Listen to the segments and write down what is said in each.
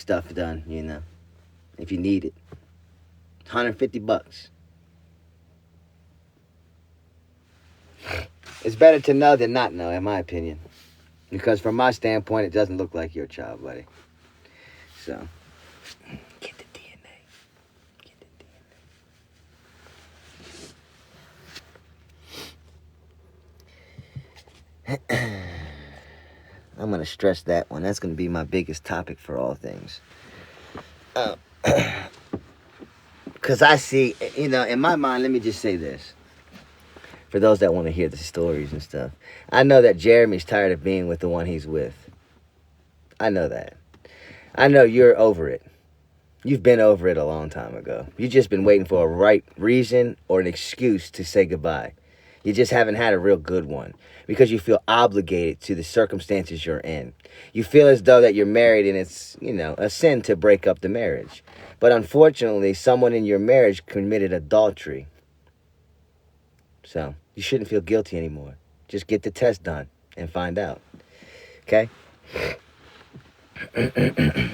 stuff done, you know, if you need it. $150. It's better to know than not know, in my opinion. Because from my standpoint, it doesn't look like your child, buddy. So, get the DNA. Get the DNA. I'm going to stress that one. That's going to be my biggest topic for all things. Because I see, you know, in my mind, let me just say this. For those that want to hear the stories and stuff. I know that Jeremy's tired of being with the one he's with. I know that. I know you're over it. You've been over it a long time ago. You've just been waiting for a right reason or an excuse to say goodbye. You just haven't had a real good one because you feel obligated to the circumstances you're in. You feel as though that you're married and it's, you know, a sin to break up the marriage. But unfortunately, someone in your marriage committed adultery. So, you shouldn't feel guilty anymore. Just get the test done and find out. Okay? I'm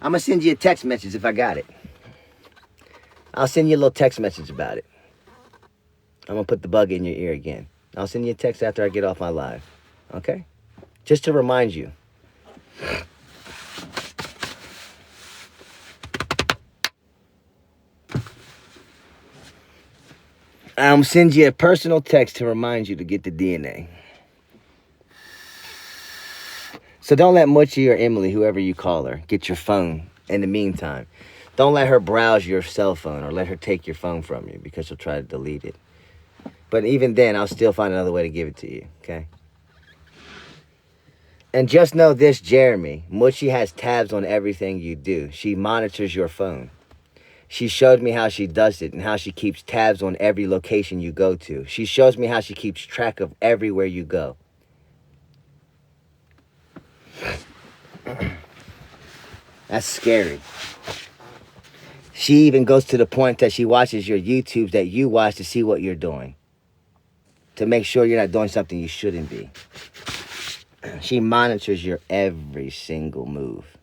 going to send you a text message if I got it. I'll send you a little text message about it. I'm going to put the bug in your ear again. I'll send you a text after I get off my live. Okay? Just to remind you. I'll send you a personal text to remind you to get the DNA. So don't let Muchi or Emily, whoever you call her, get your phone in the meantime. Don't let her browse your cell phone or let her take your phone from you because she'll try to delete it. But even then, I'll still find another way to give it to you, okay? And just know this, Jeremy. Muchi has tabs on everything you do. She monitors your phone. She showed me how she does it and how she keeps tabs on every location you go to. She shows me how she keeps track of everywhere you go. That's scary. She even goes to the point that she watches your YouTubes that you watch to see what you're doing. To make sure you're not doing something you shouldn't be. She monitors your every single move.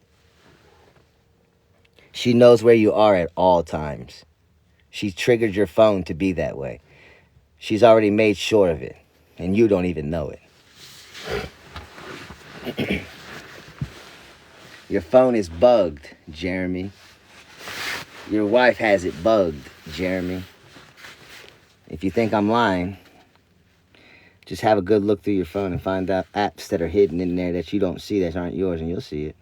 She knows where you are at all times. She triggered your phone to be that way. She's already made sure of it, and you don't even know it. Your phone is bugged, Jeremy. Your wife has it bugged, Jeremy. If you think I'm lying, just have a good look through your phone and find out apps that are hidden in there that you don't see that aren't yours, and you'll see it.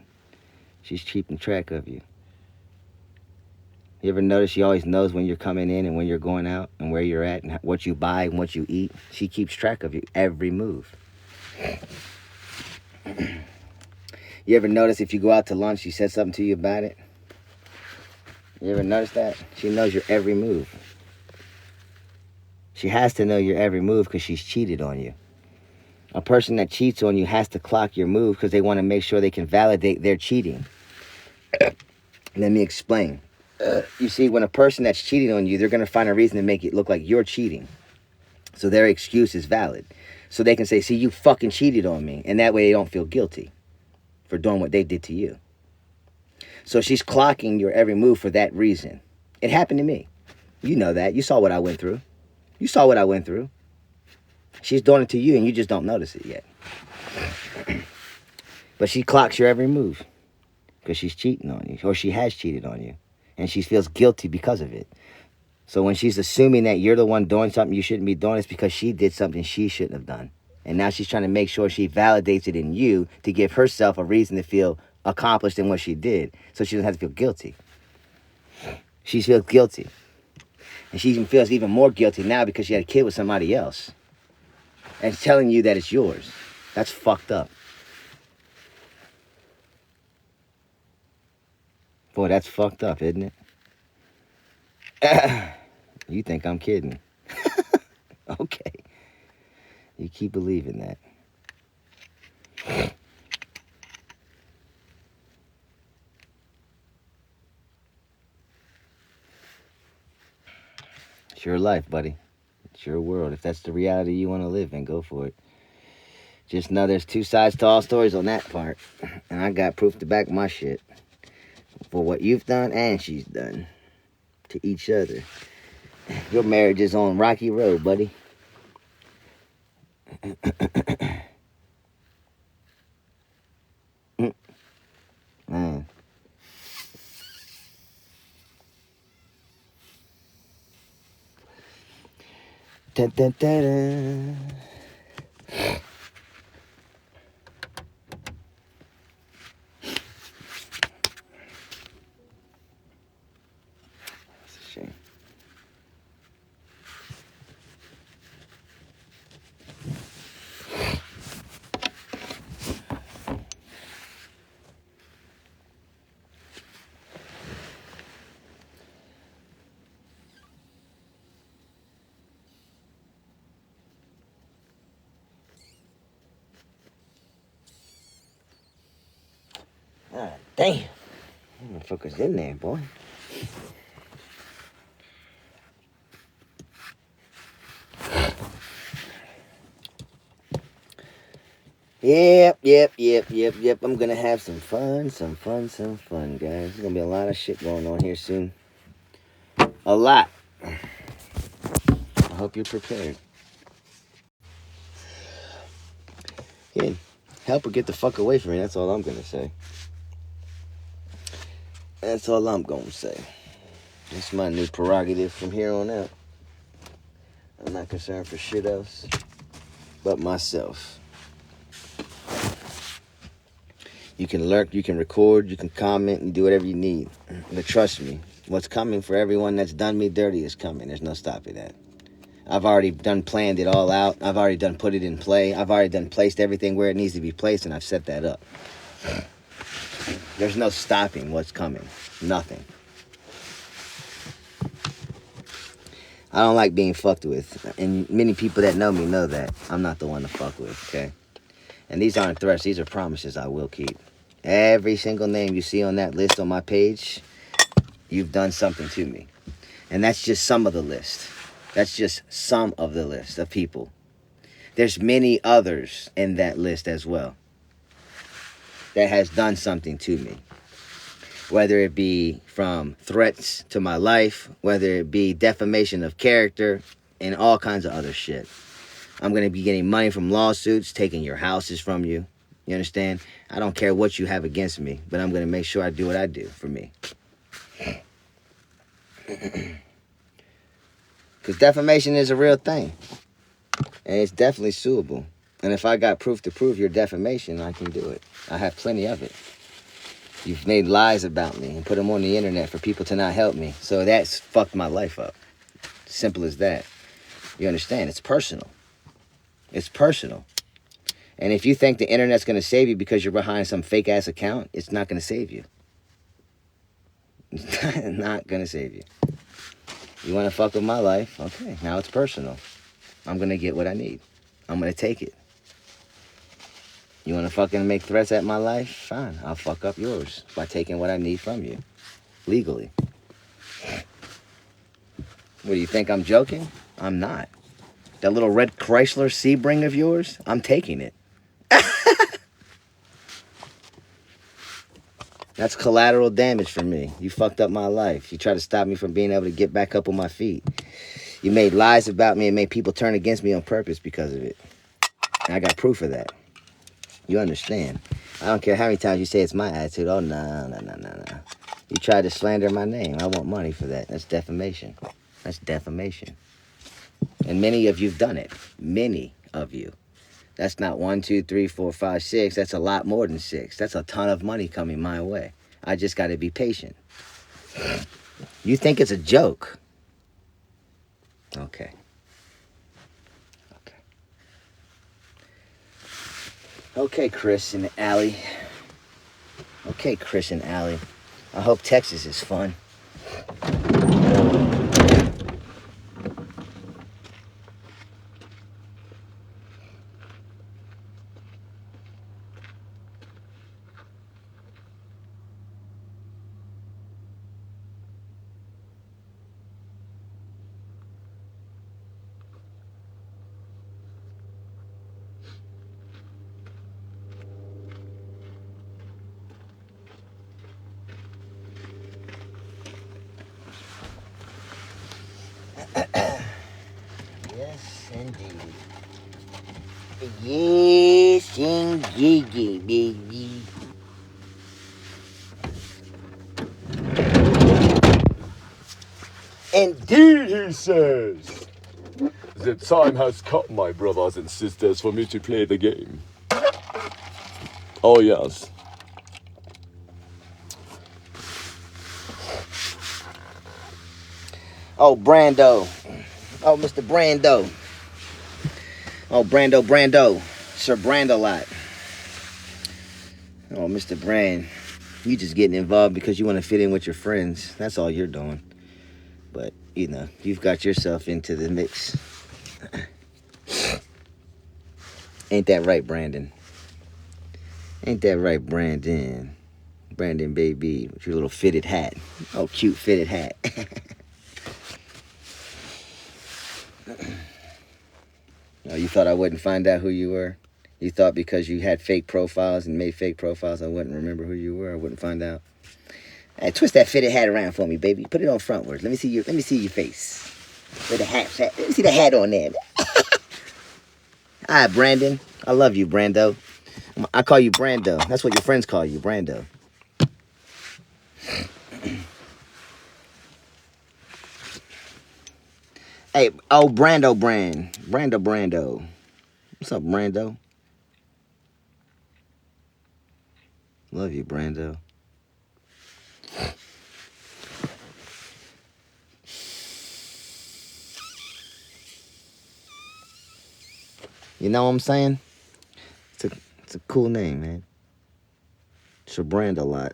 She's keeping track of you. You ever notice she always knows when you're coming in and when you're going out and where you're at and what you buy and what you eat? She keeps track of you every move. You ever notice if you go out to lunch, she says something to you about it? You ever notice that? She knows your every move. She has to know your every move because she's cheated on you. A person that cheats on you has to clock your move because they want to make sure they can validate their cheating. Let me explain. You see, when a person that's cheating on you, they're going to find a reason to make it look like you're cheating. So their excuse is valid. So they can say, see, you fucking cheated on me. And that way they don't feel guilty for doing what they did to you. So she's clocking your every move for that reason. It happened to me. You know that. You saw what I went through. You saw what I went through. She's doing it to you and you just don't notice it yet. But she clocks your every move because she's cheating on you, or she has cheated on you, and she feels guilty because of it. So when she's assuming that you're the one doing something you shouldn't be doing, it's because she did something she shouldn't have done. And now she's trying to make sure she validates it in you to give herself a reason to feel accomplished in what she did, so she doesn't have to feel guilty. She feels guilty. And she even feels even more guilty now because she had a kid with somebody else. And it's telling you that it's yours. That's fucked up. Boy, that's fucked up, isn't it? You think I'm kidding. Okay. You keep believing that. It's your life, buddy. It's your world. If that's the reality you want to live in, go for it. Just know there's two sides to all stories on that part. And I got proof to back my shit. For what you've done and she's done. To each other. Your marriage is on rocky road, buddy. Man. Dun, dun, dun, dun. That's a shame. God damn. Motherfucker's in there, boy. Yep. I'm gonna have some fun, guys. There's gonna be a lot of shit going on here soon. A lot. I hope you're prepared. Yeah, help her get the fuck away from me. That's all I'm gonna say. That's all I'm gonna say. That's my new prerogative from here on out. I'm not concerned for shit else but myself. You can lurk, you can record, you can comment, and do whatever you need. But trust me, what's coming for everyone that's done me dirty is coming. There's no stopping that. I've already done planned it all out. I've already done put it in play. I've already done placed everything where it needs to be placed, and I've set that up. There's no stopping what's coming. Nothing. I don't like being fucked with. And many people that know me know that. I'm not the one to fuck with, okay? And these aren't threats. These are promises I will keep. Every single name you see on that list on my page, you've done something to me. And that's just some of the list. That's just some of the list of people. There's many others in that list as well that has done something to me. Whether it be from threats to my life, whether it be defamation of character, and all kinds of other shit. I'm going to be getting money from lawsuits, taking your houses from you. You understand? I don't care what you have against me, but I'm going to make sure I do what I do for me. Because defamation is a real thing. And it's definitely suable. And if I got proof to prove your defamation, I can do it. I have plenty of it. You've made lies about me and put them on the internet for people to not help me. So that's fucked my life up. Simple as that. You understand? It's personal. It's personal. And if you think the internet's going to save you because you're behind some fake-ass account, it's not going to save you. It's not going to save you. You want to fuck with my life? Okay, now it's personal. I'm going to get what I need. I'm going to take it. You want to fucking make threats at my life? Fine, I'll fuck up yours by taking what I need from you. Legally. What, do you think I'm joking? I'm not. That little red Chrysler Sebring of yours? I'm taking it. That's collateral damage for me. You fucked up my life. You tried to stop me from being able to get back up on my feet. You made lies about me and made people turn against me on purpose because of it. And I got proof of that. You understand? I don't care how many times you say it's my attitude. Oh, no. You tried to slander my name. I want money for that. That's defamation. That's defamation. And many of you've done it. Many of you. That's not 1, 2, 3, 4, 5, 6. That's a lot more than 6. That's a ton of money coming my way. I just got to be patient. You think it's a joke? Okay. Okay, Chris and Allie. Okay, Chris and Allie. I hope Texas is fun. Yes, indeed, baby. Indeed, he says. The time has come, my brothers and sisters, for me to play the game. Oh, yes. Oh, Brando. Oh, Mr. Brando. Oh, Brando. Sir Brandolot. Oh, Mr. Brand. You just getting involved because you want to fit in with your friends. That's all you're doing. But, you know, you've got yourself into the mix. Ain't that right, Brandon? Ain't that right, Brandon? Brandon, baby, with your little fitted hat. Oh, cute fitted hat. Oh, you thought I wouldn't find out who you were? You thought because you had fake profiles and made fake profiles, I wouldn't remember who you were? I wouldn't find out? Hey, twist that fitted hat around for me, baby. Put it on frontwards. Let me see your face. With the hat. Let me see the hat on there. Hi, Brandon. I love you, Brando. I call you Brando. That's what your friends call you, Brando. Hey, oh, Brando. What's up, Brando? Love you, Brando. You know what I'm saying? It's a cool name, man. It's a brand a lot.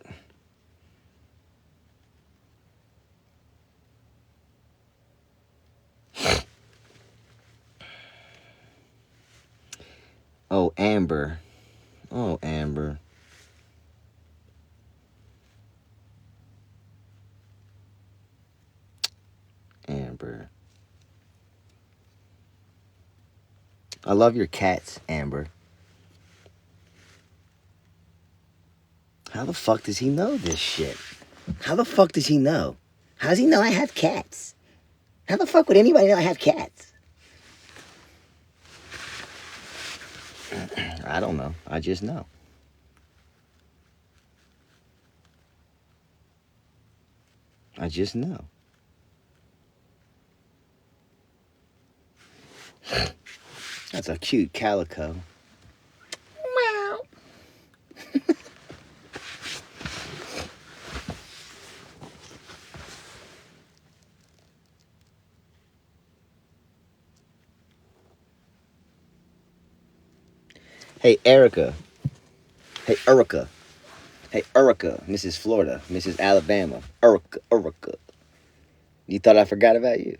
Oh, Amber. Oh, Amber. Amber. I love your cats, Amber. How the fuck does he know this shit? How the fuck does he know? How does he know I have cats? How the fuck would anybody know I have cats? I don't know. I just know. I just know. That's a cute calico. Meow. Hey, Erica. Hey, Erica. Hey, Erica. Mrs. Florida. Mrs. Alabama. Erica. You thought I forgot about you?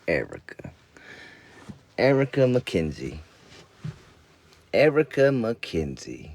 Erica. Erica McKenzie. Erica McKenzie.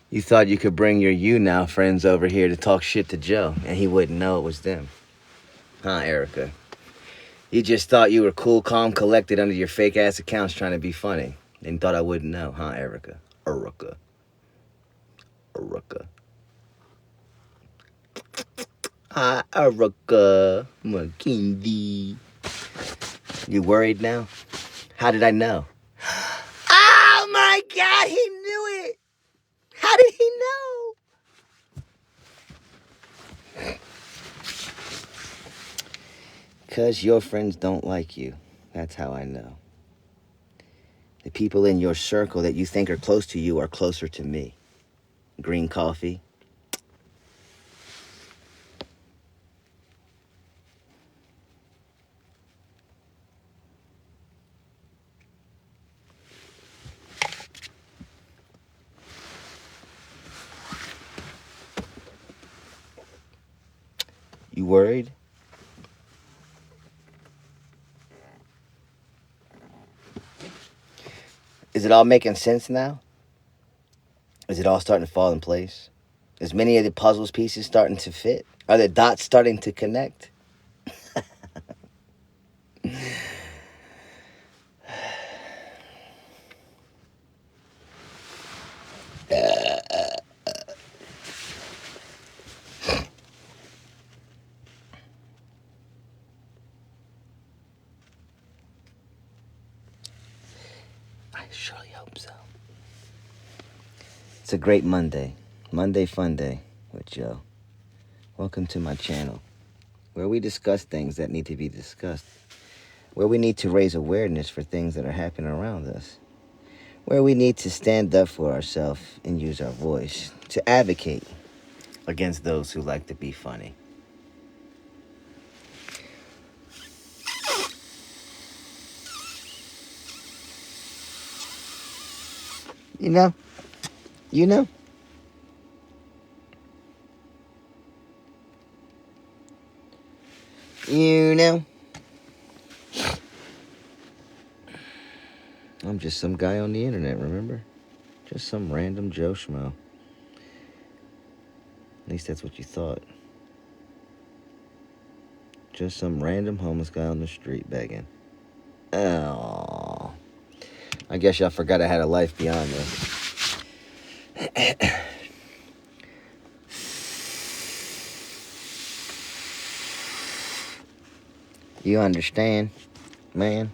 You thought you could bring your you now friends over here to talk shit to Joe, and he wouldn't know it was them. Huh, Erica? You just thought you were cool, calm, collected under your fake ass accounts trying to be funny, and thought I wouldn't know, huh, Erica? Erica. Hi, Erica McKenzie. You worried now? How did I know? Oh my God, he knew it! How did he know? Because your friends don't like you. That's how I know. The people in your circle that you think are close to you are closer to me. Green coffee. You worried? Is it all making sense now? Is it all starting to fall in place? Is many of the puzzle pieces starting to fit? Are the dots starting to connect? I surely hope so. It's a great Monday. Monday Fun Day with Joe. Welcome to my channel, where we discuss things that need to be discussed, where we need to raise awareness for things that are happening around us, where we need to stand up for ourselves and use our voice to advocate against those who like to be funny. You know? You know? You know? I'm just some guy on the internet, remember? Just some random Joe Schmo. At least that's what you thought. Just some random homeless guy on the street begging. Oh. I guess y'all forgot I had a life beyond this. You understand, man?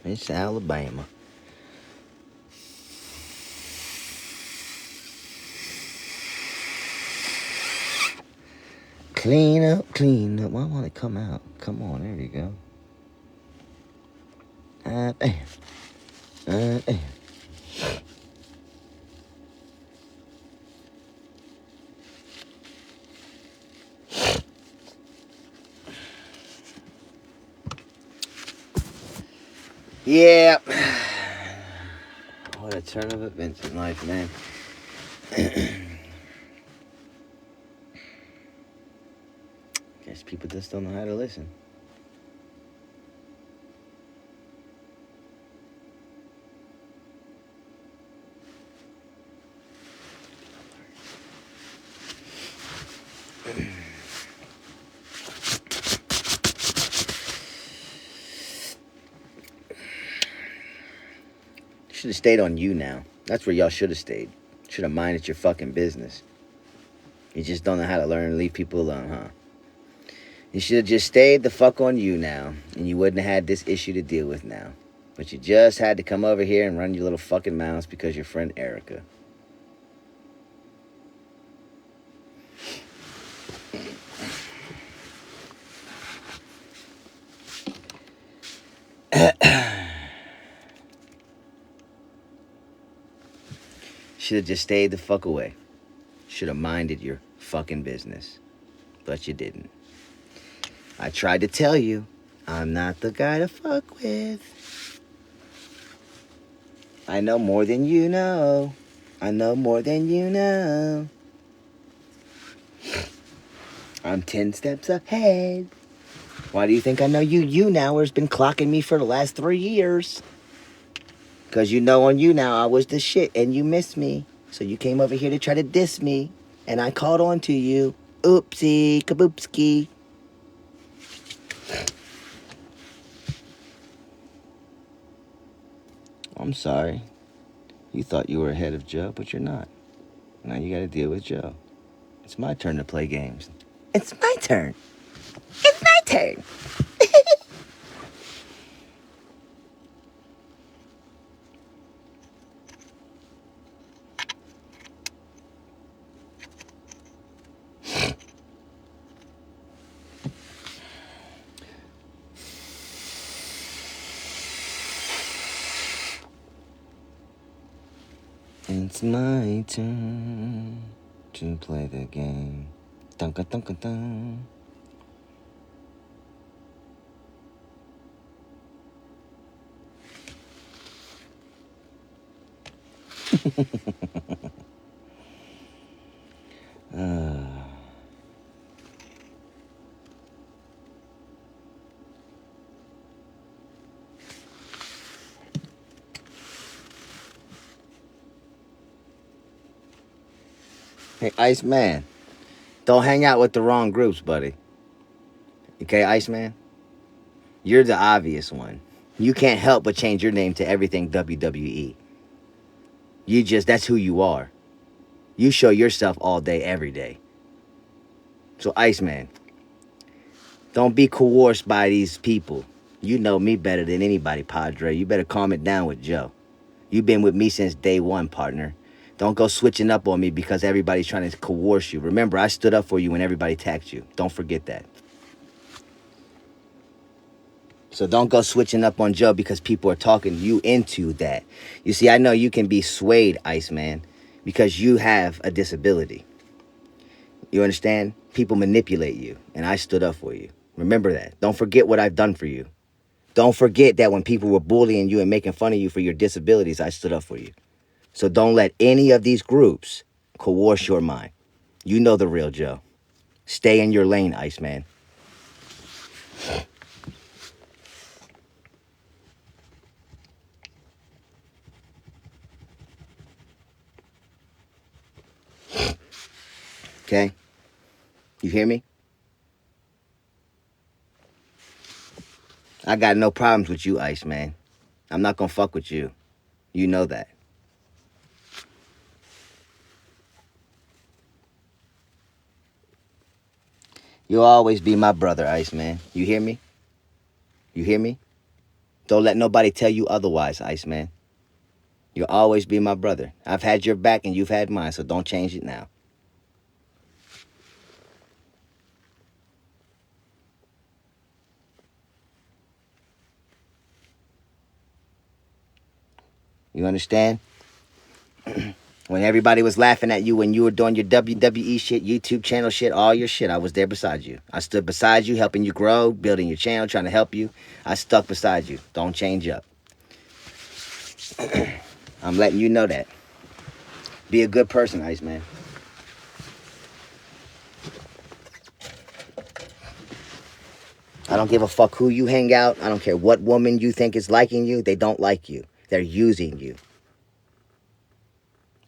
It's Alabama. Clean up, clean up. Why won't it come out? Come on, there you go. Damn. Damn. Yeah. What a turn of events in life, man. Guess people just don't know how to listen. Should have stayed on you now. That's where y'all should have stayed. Should have minded your fucking business. You just don't know how to learn and leave people alone, huh? You should have just stayed the fuck on you now, and you wouldn't have had this issue to deal with now. But you just had to come over here and run your little fucking mouths because your friend Erica. Should have just stayed the fuck away. Should have minded your fucking business. But you didn't. I tried to tell you, I'm not the guy to fuck with. I know more than you know. I know more than you know. I'm 10 steps ahead. Why do you think I know you? You now has been clocking me for the last 3 years. Because you know on you now I was the shit and you missed me. So you came over here to try to diss me. And I called on to you. Oopsie, kaboopski. I'm sorry. You thought you were ahead of Joe, but you're not. Now you gotta deal with Joe. It's my turn to play games. It's my turn. It's my turn. It's my turn to play the game. Dunka dunka dun. Hey, Iceman, don't hang out with the wrong groups, buddy. Okay, Iceman? You're the obvious one. You can't help but change your name to everything WWE. That's who you are. You show yourself all day, every day. So, Iceman, don't be coerced by these people. You know me better than anybody, Padre. You better calm it down with Joe. You've been with me since day one, partner. Don't go switching up on me because everybody's trying to coerce you. Remember, I stood up for you when everybody attacked you. Don't forget that. So don't go switching up on Joe because people are talking you into that. You see, I know you can be swayed, Iceman, because you have a disability. You understand? People manipulate you, and I stood up for you. Remember that. Don't forget what I've done for you. Don't forget that when people were bullying you and making fun of you for your disabilities, I stood up for you. So don't let any of these groups coerce your mind. You know the real Joe. Stay in your lane, Iceman. Okay? You hear me? I got no problems with you, Iceman. I'm not gonna fuck with you. You know that. You'll always be my brother, Iceman. You hear me? You hear me? Don't let nobody tell you otherwise, Iceman. You'll always be my brother. I've had your back and you've had mine, so don't change it now. You understand? When everybody was laughing at you when you were doing your WWE shit, YouTube channel shit, all your shit, I was there beside you. I stood beside you, helping you grow, building your channel, trying to help you. I stuck beside you. Don't change up. I'm letting you know that. Be a good person, Iceman. I don't give a fuck who you hang out. I don't care what woman you think is liking you. They don't like you. They're using you.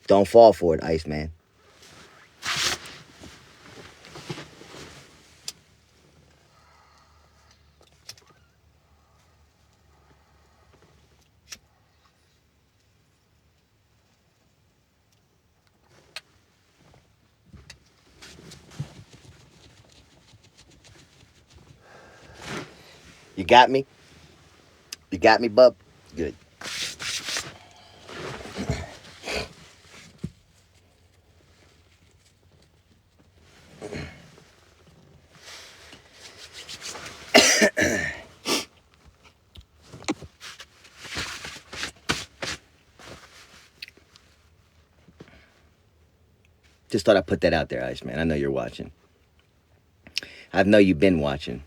Don't fall for it, Iceman. You got me? You got me, bub? Good. Just thought I'd put that out there, Iceman. I know you're watching. I know you've been watching.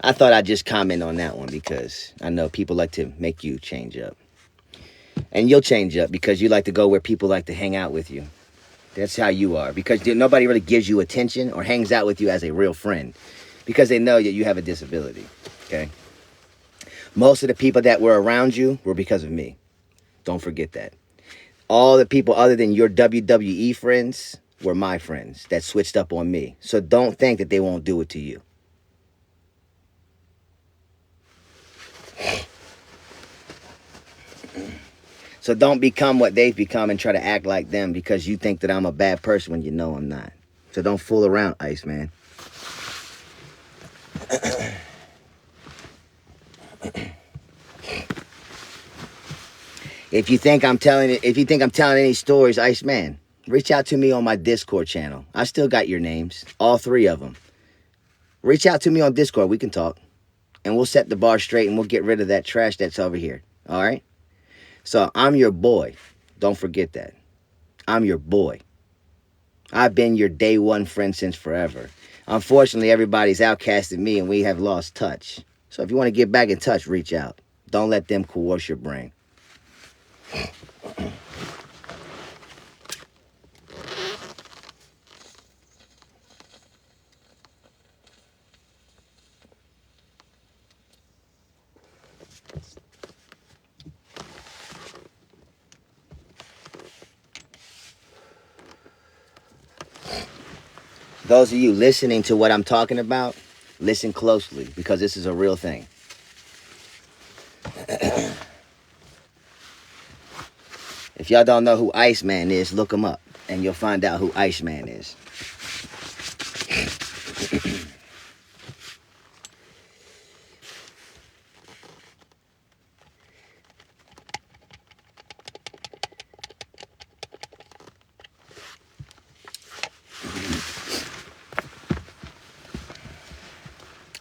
I thought I'd just comment on that one because I know people like to make you change up. And you'll change up because you like to go where people like to hang out with you. That's how you are. Because nobody really gives you attention or hangs out with you as a real friend. Because they know that you have a disability. Okay? Most of the people that were around you were because of me. Don't forget that. All the people other than your WWE friends were my friends that switched up on me. So don't think that they won't do it to you. So don't become what they've become and try to act like them because you think that I'm a bad person when you know I'm not. So don't fool around, Iceman. If you think I'm telling any stories, Iceman, reach out to me on my Discord channel. I still got your names, all 3 of them. Reach out to me on Discord. We can talk, and we'll set the bar straight, and we'll get rid of that trash that's over here. All right? So I'm your boy. Don't forget that. I'm your boy. I've been your day one friend since forever. Unfortunately, everybody's outcasted me, and we have lost touch. So if you want to get back in touch, reach out. Don't let them coerce your brain. Those of you listening to what I'm talking about, listen closely, because this is a real thing. If y'all don't know who Iceman is, look him up, and you'll find out who Iceman is.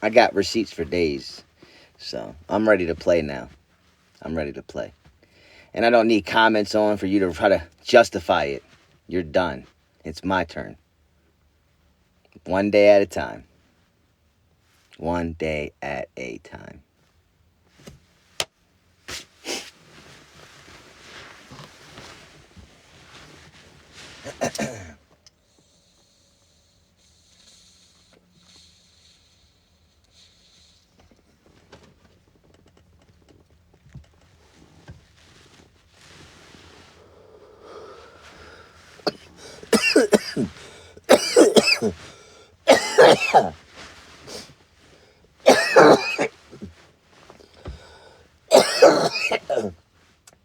I got receipts for days, so I'm ready to play now. I'm ready to play. And I don't need comments on for you to try to justify it. You're done. It's my turn. One day at a time. One day at a time.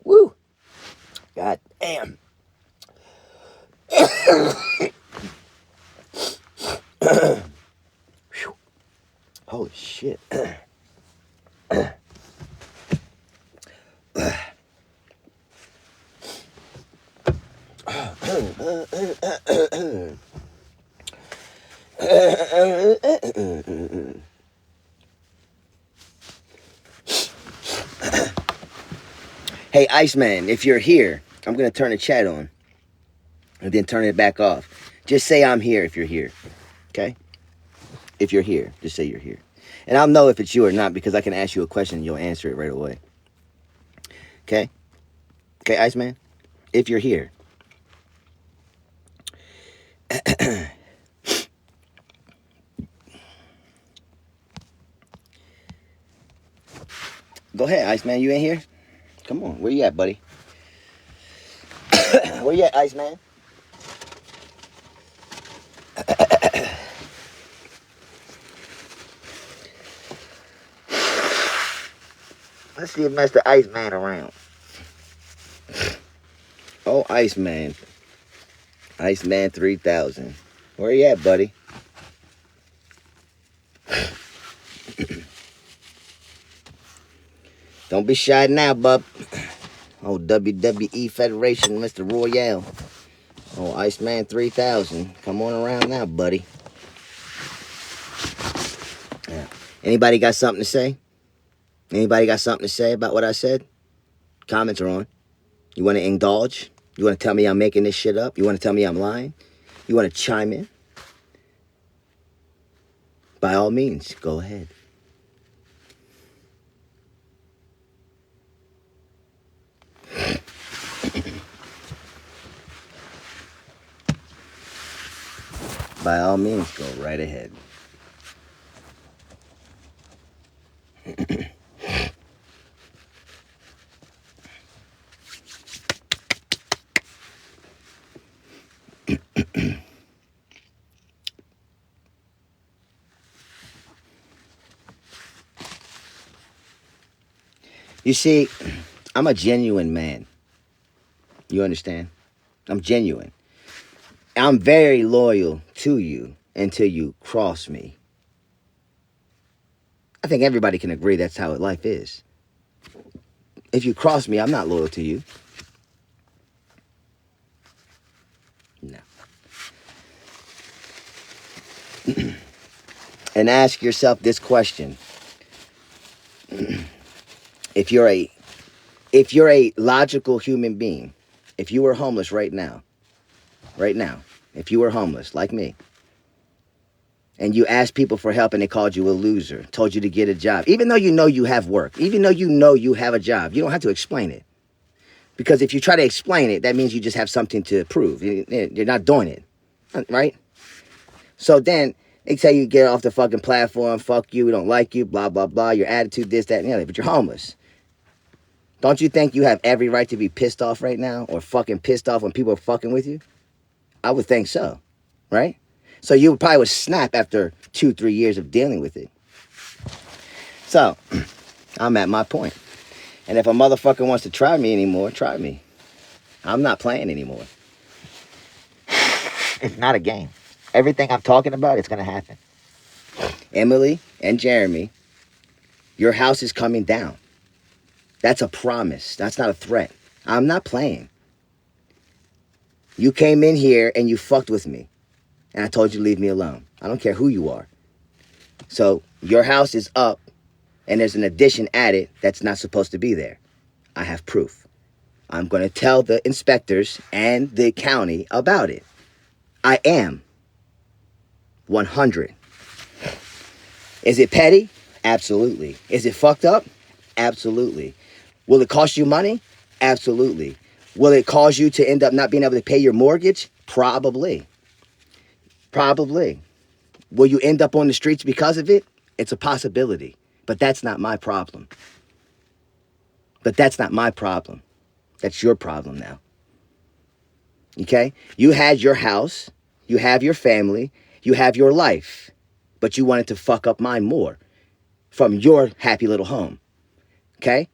Woo! God damn. Holy shit. Hey, Iceman, if you're here, I'm going to turn the chat on and then turn it back off. Just say I'm here if you're here, okay? If you're here, just say you're here. And I'll know if it's you or not because I can ask you a question and you'll answer it right away. Okay? Okay, Iceman? If you're here. Go ahead, Iceman. You in here? Come on. Where you at, buddy? Where you at, Iceman? Let's see if Mr. Iceman around. Oh, Iceman. Iceman 3000. Where you at, buddy? Don't be shy now, bub. Oh, WWE Federation, Mr. Royale. Oh, Iceman 3000. Come on around now, buddy. Yeah. Anybody got something to say? Anybody got something to say about what I said? Comments are on. You want to indulge? You want to tell me I'm making this shit up? You want to tell me I'm lying? You want to chime in? By all means, go ahead. By all means, go right ahead. You see, I'm a genuine man. You understand? I'm genuine. I'm very loyal to you until you cross me. I think everybody can agree that's how life is. If you cross me, I'm not loyal to you. No. And ask yourself this question. If you're a logical human being, if you were homeless right now, if you were homeless like me, and you asked people for help and they called you a loser, told you to get a job, even though you know you have work, even though you know you have a job, you don't have to explain it. Because if you try to explain it, that means you just have something to prove. You're not doing it, right? So then they tell you get off the fucking platform, fuck you, we don't like you, blah, blah, blah, your attitude, this, that, and the other, but you're homeless. Don't you think you have every right to be pissed off right now or fucking pissed off when people are fucking with you? I would think so, right? So you probably would snap after 2-3 years of dealing with it. So I'm at my point. And if a motherfucker wants to try me anymore, try me. I'm not playing anymore. It's not a game. Everything I'm talking about, it's going to happen. Emily and Jeremy, your house is coming down. That's a promise. That's not a threat. I'm not playing. You came in here and you fucked with me. And I told you to leave me alone. I don't care who you are. So your house is up and there's an addition added that's not supposed to be there. I have proof. I'm going to tell the inspectors and the county about it. I am. 100. Is it petty? Absolutely. Is it fucked up? Absolutely. Will it cost you money? Absolutely. Will it cause you to end up not being able to pay your mortgage? Probably. Probably. Will you end up on the streets because of it? It's a possibility. But that's not my problem. That's your problem now. Okay? You had your house. You have your family. You have your life. But you wanted to fuck up mine more from your happy little home. Okay?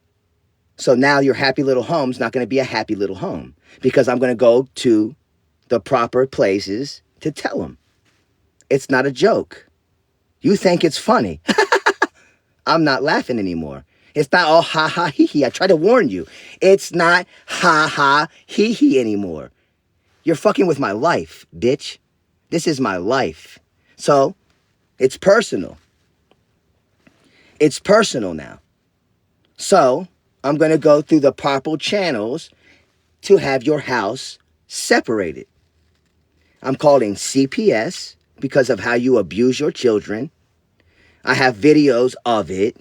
So now your happy little home's not going to be a happy little home because I'm going to go to the proper places to tell them. It's not a joke. You think it's funny. I'm not laughing anymore. It's not all ha ha hee hee. I try to warn you. It's not ha ha hee hee anymore. You're fucking with my life, bitch. This is my life. So it's personal. It's personal now. So I'm going to go through the proper channels to have your house separated. I'm calling CPS because of how you abuse your children. I have videos of it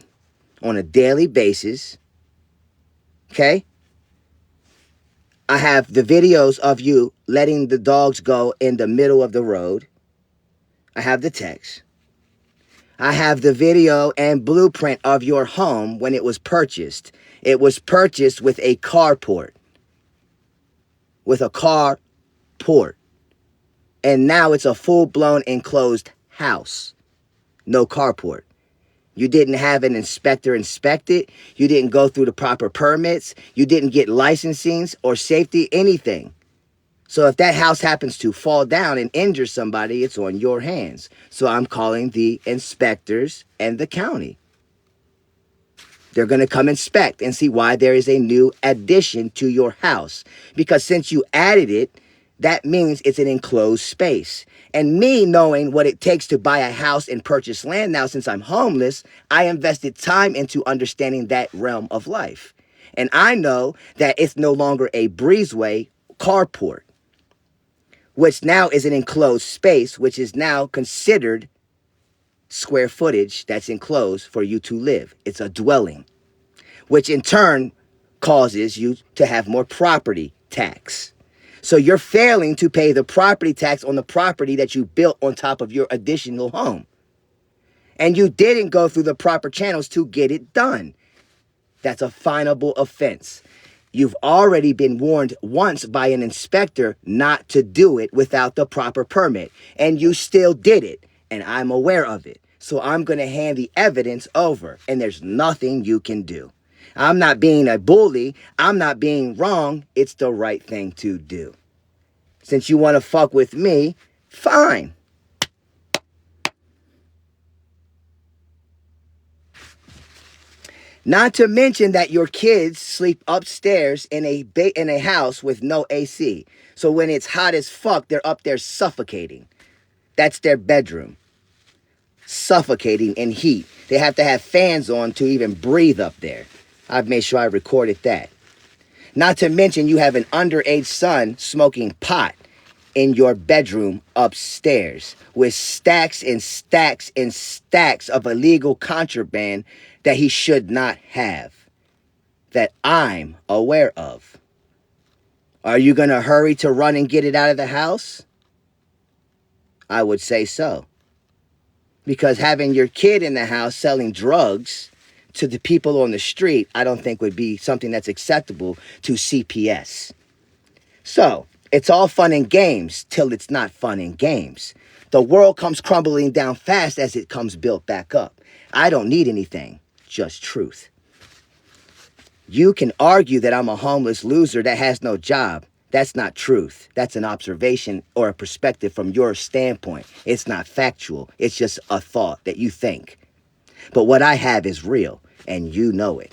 on a daily basis. Okay? I have the videos of you letting the dogs go in the middle of the road. I have the text. I have the video and blueprint of your home when it was purchased. It was purchased with a carport. With a carport. And now it's a full-blown enclosed house. No carport. You didn't have an inspector inspect it. You didn't go through the proper permits. You didn't get licensings or safety, anything. So if that house happens to fall down and injure somebody, it's on your hands. So I'm calling the inspectors and the county. They're going to come inspect and see why there is a new addition to your house. Because since you added it, that means it's an enclosed space. And me knowing what it takes to buy a house and purchase land now since I'm homeless, I invested time into understanding that realm of life. And I know that it's no longer a breezeway carport, which now is an enclosed space, which is now considered square footage that's enclosed for you to live. It's a dwelling, which in turn causes you to have more property tax. So you're failing to pay the property tax on the property that you built on top of your additional home. And you didn't go through the proper channels to get it done. That's a finable offense. You've already been warned once by an inspector not to do it without the proper permit. And you still did it. And I'm aware of it. So I'm going to hand the evidence over. And there's nothing you can do. I'm not being a bully. I'm not being wrong. It's the right thing to do. Since you want to fuck with me, fine. Not to mention that your kids sleep upstairs in a house with no AC. So when it's hot as fuck, they're up there suffocating. That's their bedroom. Suffocating in heat. They have to have fans on to even breathe up there. I've made sure I recorded that. Not to mention you have an underage son smoking pot in your bedroom upstairs with stacks and stacks and stacks of illegal contraband that he should not have, that I'm aware of. Are you going to hurry to run and get it out of the house? I would say so. Because having your kid in the house selling drugs to the people on the street, I don't think would be something that's acceptable to CPS. So, it's all fun and games till it's not fun and games. The world comes crumbling down fast as it comes built back up. I don't need anything, just truth. You can argue that I'm a homeless loser that has no job. That's not truth. That's an observation or a perspective from your standpoint. It's not factual. It's just a thought that you think. But what I have is real, and you know it.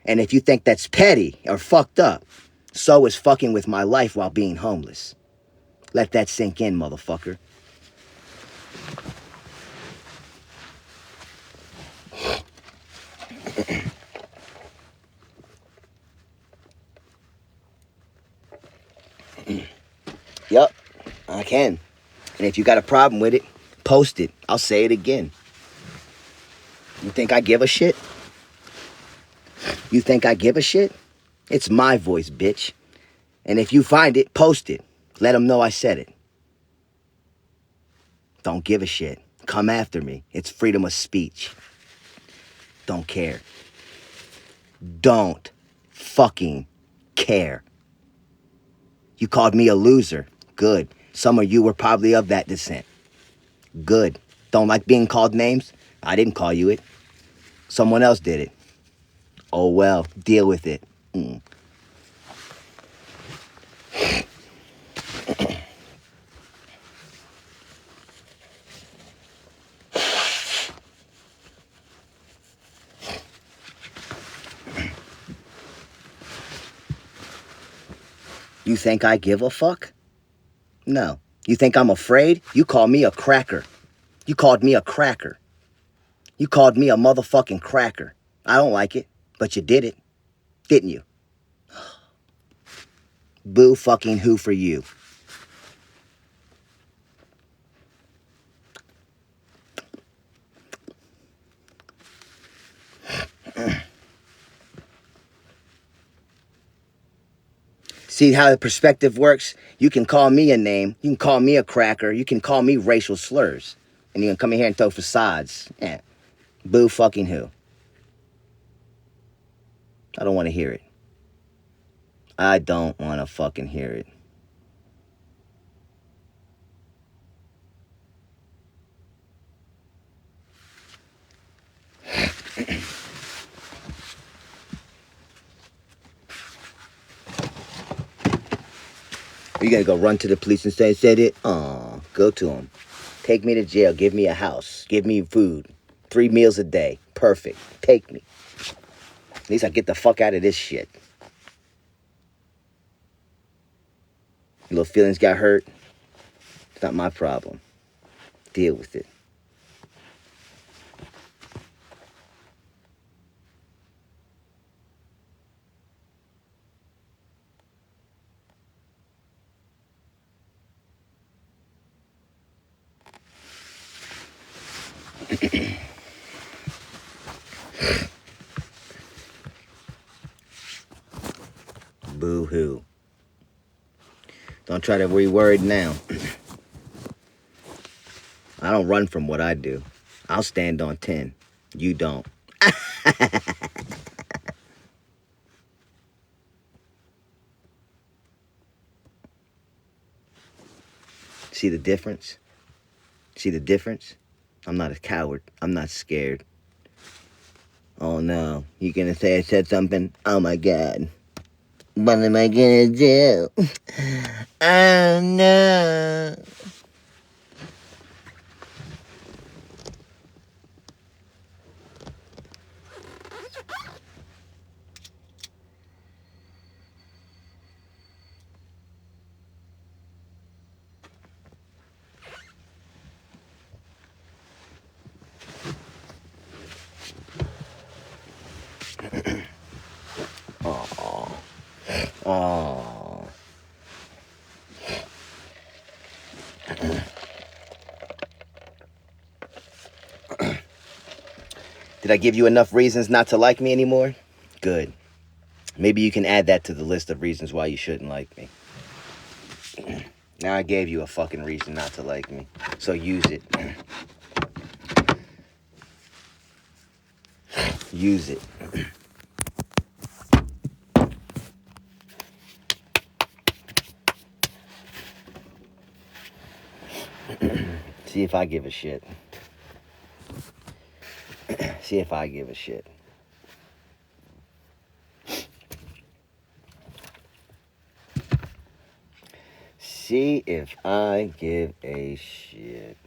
And if you think that's petty or fucked up, so is fucking with my life while being homeless. Let that sink in, motherfucker. Yup, I can. And if you got a problem with it, post it. I'll say it again. You think I give a shit? You think I give a shit? It's my voice, bitch. And if you find it, post it. Let them know I said it. Don't give a shit. Come after me. It's freedom of speech. Don't care. Don't fucking care. You called me a loser. Good. Some of you were probably of that descent. Good. Don't like being called names? I didn't call you it. Someone else did it. Oh well, deal with it. You think I give a fuck? No. You think I'm afraid? You call me a cracker. You called me a cracker. You called me a motherfucking cracker. I don't like it, but you did it. Didn't you? Boo fucking who for you? See how the perspective works? You can call me a name. You can call me a cracker. You can call me racial slurs. And you can come in here and throw facades. Yeah. Boo fucking who? I don't want to hear it. I don't want to fucking hear it. You gotta go run to the police and say, said it? Aw, go to them. Take me to jail. Give me a house. Give me food. 3 meals a day. Perfect. Take me. At least I get the fuck out of this shit. Your little feelings got hurt. It's not my problem. Deal with it. Boo-hoo. Don't try to reword now. I don't run from what I do. I'll stand on 10. You don't. See the difference? See the difference? I'm not a coward. I'm not scared. Oh no, you gonna say I said something? Oh my god. What am I gonna do? Oh no. Oh. Did I give you enough reasons not to like me anymore? Good. Maybe you can add that to the list of reasons why you shouldn't like me. Now I gave you a fucking reason not to like me. So use it. Use it. See if I give a shit. See if I give a shit. See if I give a shit.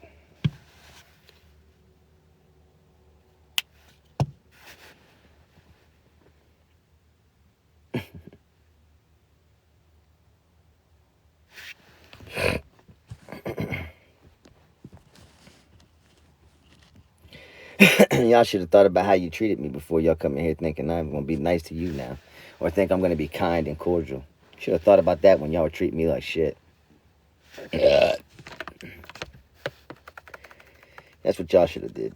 Y'all should have thought about how you treated me before y'all come in here thinking I'm going to be nice to you now. Or think I'm going to be kind and cordial. Should have thought about that when y'all were treating me like shit. That's what y'all should have did.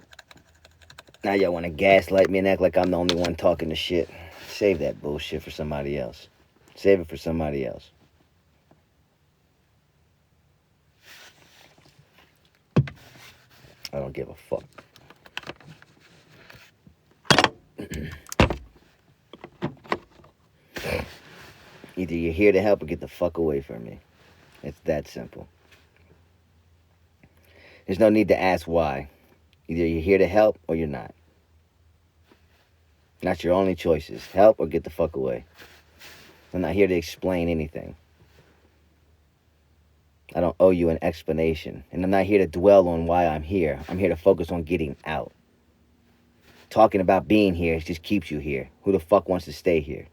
Now y'all want to gaslight me and act like I'm the only one talking the shit. Save that bullshit for somebody else. Save it for somebody else. I don't give a fuck. Either you're here to help or get the fuck away from me. It's that simple. There's no need to ask why. Either you're here to help or you're not. That's your only choices. Help or get the fuck away. I'm not here to explain anything. I don't owe you an explanation. And I'm not here to dwell on why I'm here. I'm here to focus on getting out. Talking about being here just keeps you here. Who the fuck wants to stay here?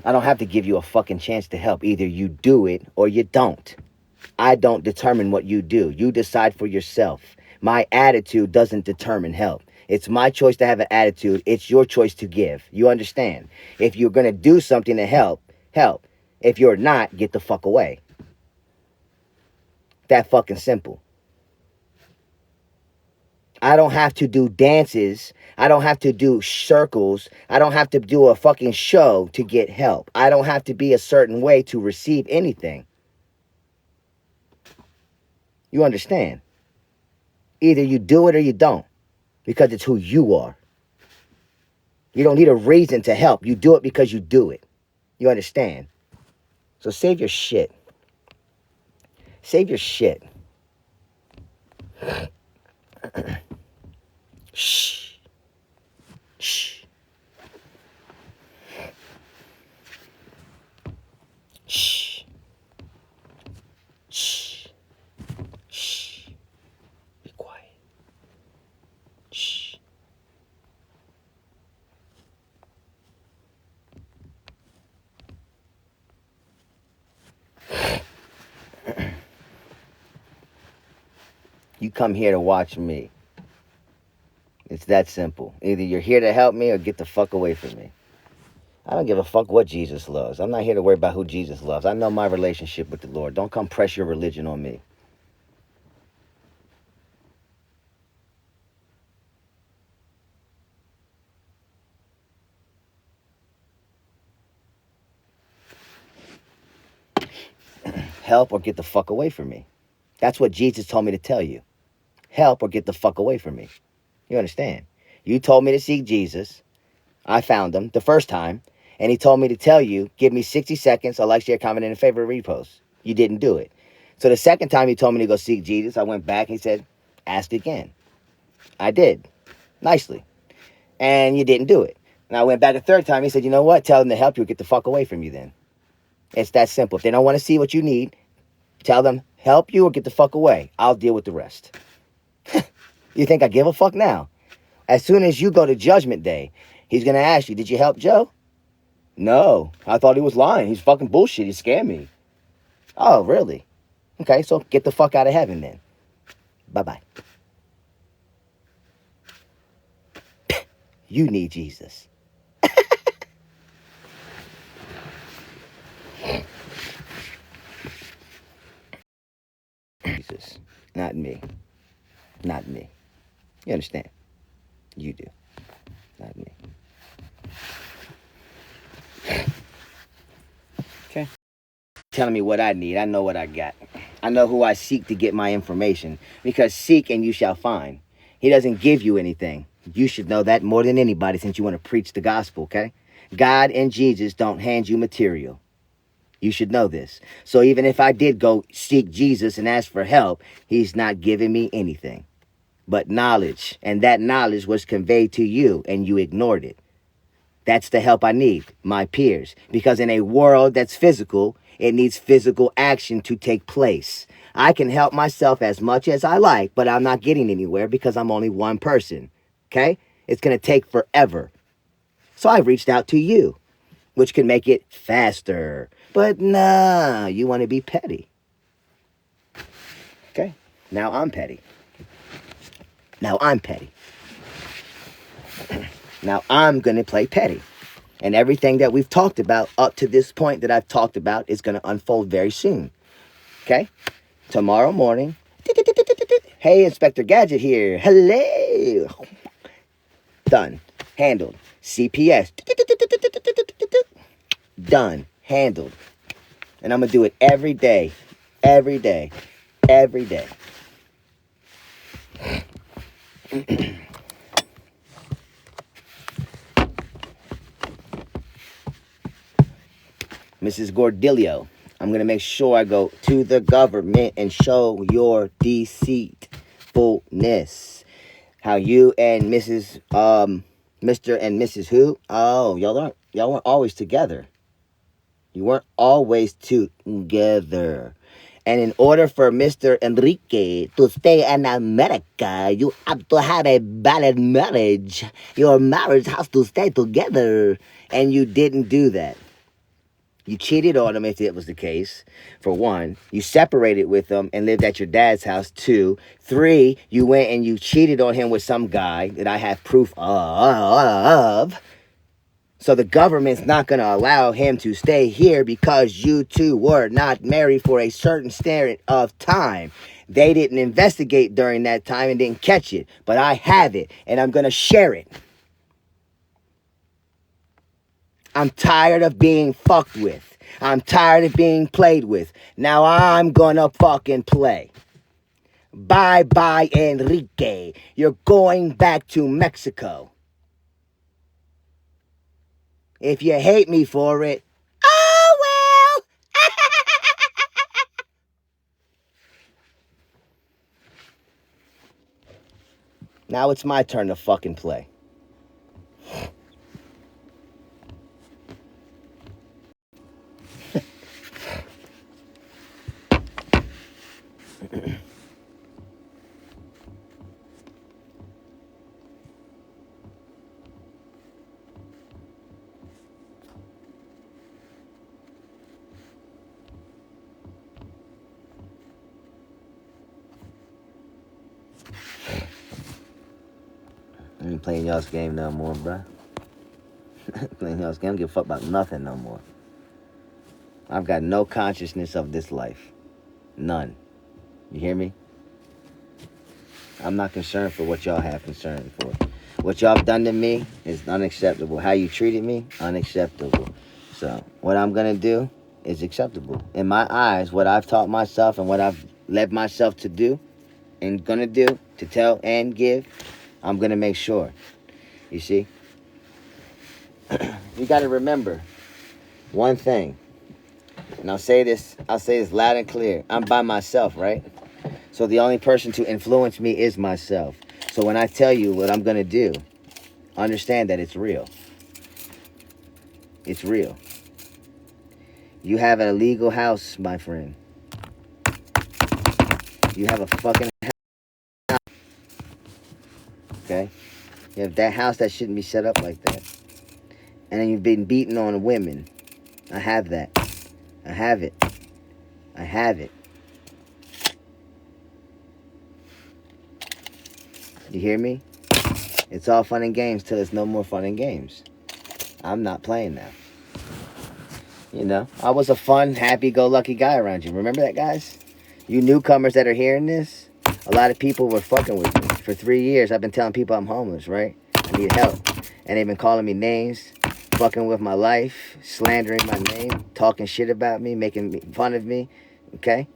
I don't have to give you a fucking chance to help. Either you do it or you don't. I don't determine what you do. You decide for yourself. My attitude doesn't determine help. It's my choice to have an attitude. It's your choice to give. You understand? If you're going to do something to help, help. If you're not, get the fuck away. That fucking simple. I don't have to do dances. I don't have to do circles. I don't have to do a fucking show to get help. I don't have to be a certain way to receive anything. You understand? Either you do it or you don't. Because it's who you are. You don't need a reason to help. You do it because you do it. You understand? So save your shit. Save your shit. Shh. Shh. Shh. Shh. Shh. Be quiet. Shh. You come here to watch me. It's that simple. Either you're here to help me or get the fuck away from me. I don't give a fuck what Jesus loves. I'm not here to worry about who Jesus loves. I know my relationship with the Lord. Don't come press your religion on me. Help or get the fuck away from me. That's what Jesus told me to tell you. Help or get the fuck away from me. You understand? You told me to seek Jesus. I found him the first time. And he told me to tell you, give me 60 seconds, a like, share, comment, and a favorite repost. You didn't do it. So the second time he told me to go seek Jesus, I went back and he said, ask again. I did. Nicely. And you didn't do it. And I went back a third time. He said, you know what? Tell them to help you, get the fuck away from you then. It's that simple. If they don't want to see what you need, tell them, help you or get the fuck away. I'll deal with the rest. You think I give a fuck now? As soon as you go to Judgment Day, he's going to ask you, did you help Joe? No, I thought he was lying. He's fucking bullshit. He scammed me. Oh, really? Okay, so get the fuck out of heaven then. Bye-bye. You need Jesus. Jesus, not me. Not me. You understand? You do. Not me. Okay. Telling me what I need. I know what I got. I know who I seek to get my information. Because seek and you shall find. He doesn't give you anything. You should know that more than anybody since you want to preach the gospel, okay? God and Jesus don't hand you material. You should know this. So even if I did go seek Jesus and ask for help, he's not giving me anything but knowledge. And that knowledge was conveyed to you and you ignored it. That's the help I need, my peers. Because in a world that's physical, it needs physical action to take place. I can help myself as much as I like, but I'm not getting anywhere because I'm only one person. Okay? It's going to take forever. So I reached out to you, which can make it faster. But nah, you want to be petty. Okay? Now I'm petty. Now I'm petty. Now I'm going to play petty. And everything that we've talked about up to this point that I've talked about is going to unfold very soon. Okay? Tomorrow morning. Hey, Inspector Gadget here. Hello. Done. Handled. CPS. Done. Handled. And I'm going to do it every day. Every day. Every day. Mrs. Gordillo, I'm going to make sure I go to the government and show your deceitfulness. How you and Mrs. Mr. and Mrs. Who? Oh, y'all weren't always together. You weren't always together. And in order for Mr. Enrique to stay in America, you have to have a valid marriage. Your marriage has to stay together. And you didn't do that. You cheated on him if it was the case, for one. You separated with him and lived at your dad's house, 2. 3, you went and you cheated on him with some guy that I have proof of. So the government's not going to allow him to stay here because you two were not married for a certain period of time. They didn't investigate during that time and didn't catch it. But I have it, and I'm going to share it. I'm tired of being fucked with. I'm tired of being played with. Now I'm gonna fucking play. Bye-bye, Enrique. You're going back to Mexico. If you hate me for it, oh well. Now it's my turn to fucking play. I ain't playing y'all's game no more, bruh. Playing y'all's game, I don't give a fuck about nothing no more. I've got no consciousness of this life. None. You hear me? I'm not concerned for what y'all have concern for. What y'all have done to me is unacceptable. How you treated me, unacceptable. So what I'm going to do is acceptable. In my eyes, what I've taught myself and what I've led myself to do and going to do, to tell and give, I'm going to make sure. You see? You got to remember one thing. And I'll say this loud and clear. I'm by myself, right? So the only person to influence me is myself. So when I tell you what I'm going to do, understand that it's real. It's real. You have a legal house, my friend. You have a fucking house. Okay? You have that house that shouldn't be set up like that. And then you've been beating on women. I have that. I have it. I have it. You hear me? It's all fun and games till it's no more fun and games. I'm not playing now. You know, I was a fun, happy-go-lucky guy around you. Remember that, guys? You newcomers that are hearing this, a lot of people were fucking with me. For 3 years, I've been telling people I'm homeless, right? I need help. And they've been calling me names, fucking with my life, slandering my name, talking shit about me, making fun of me, okay?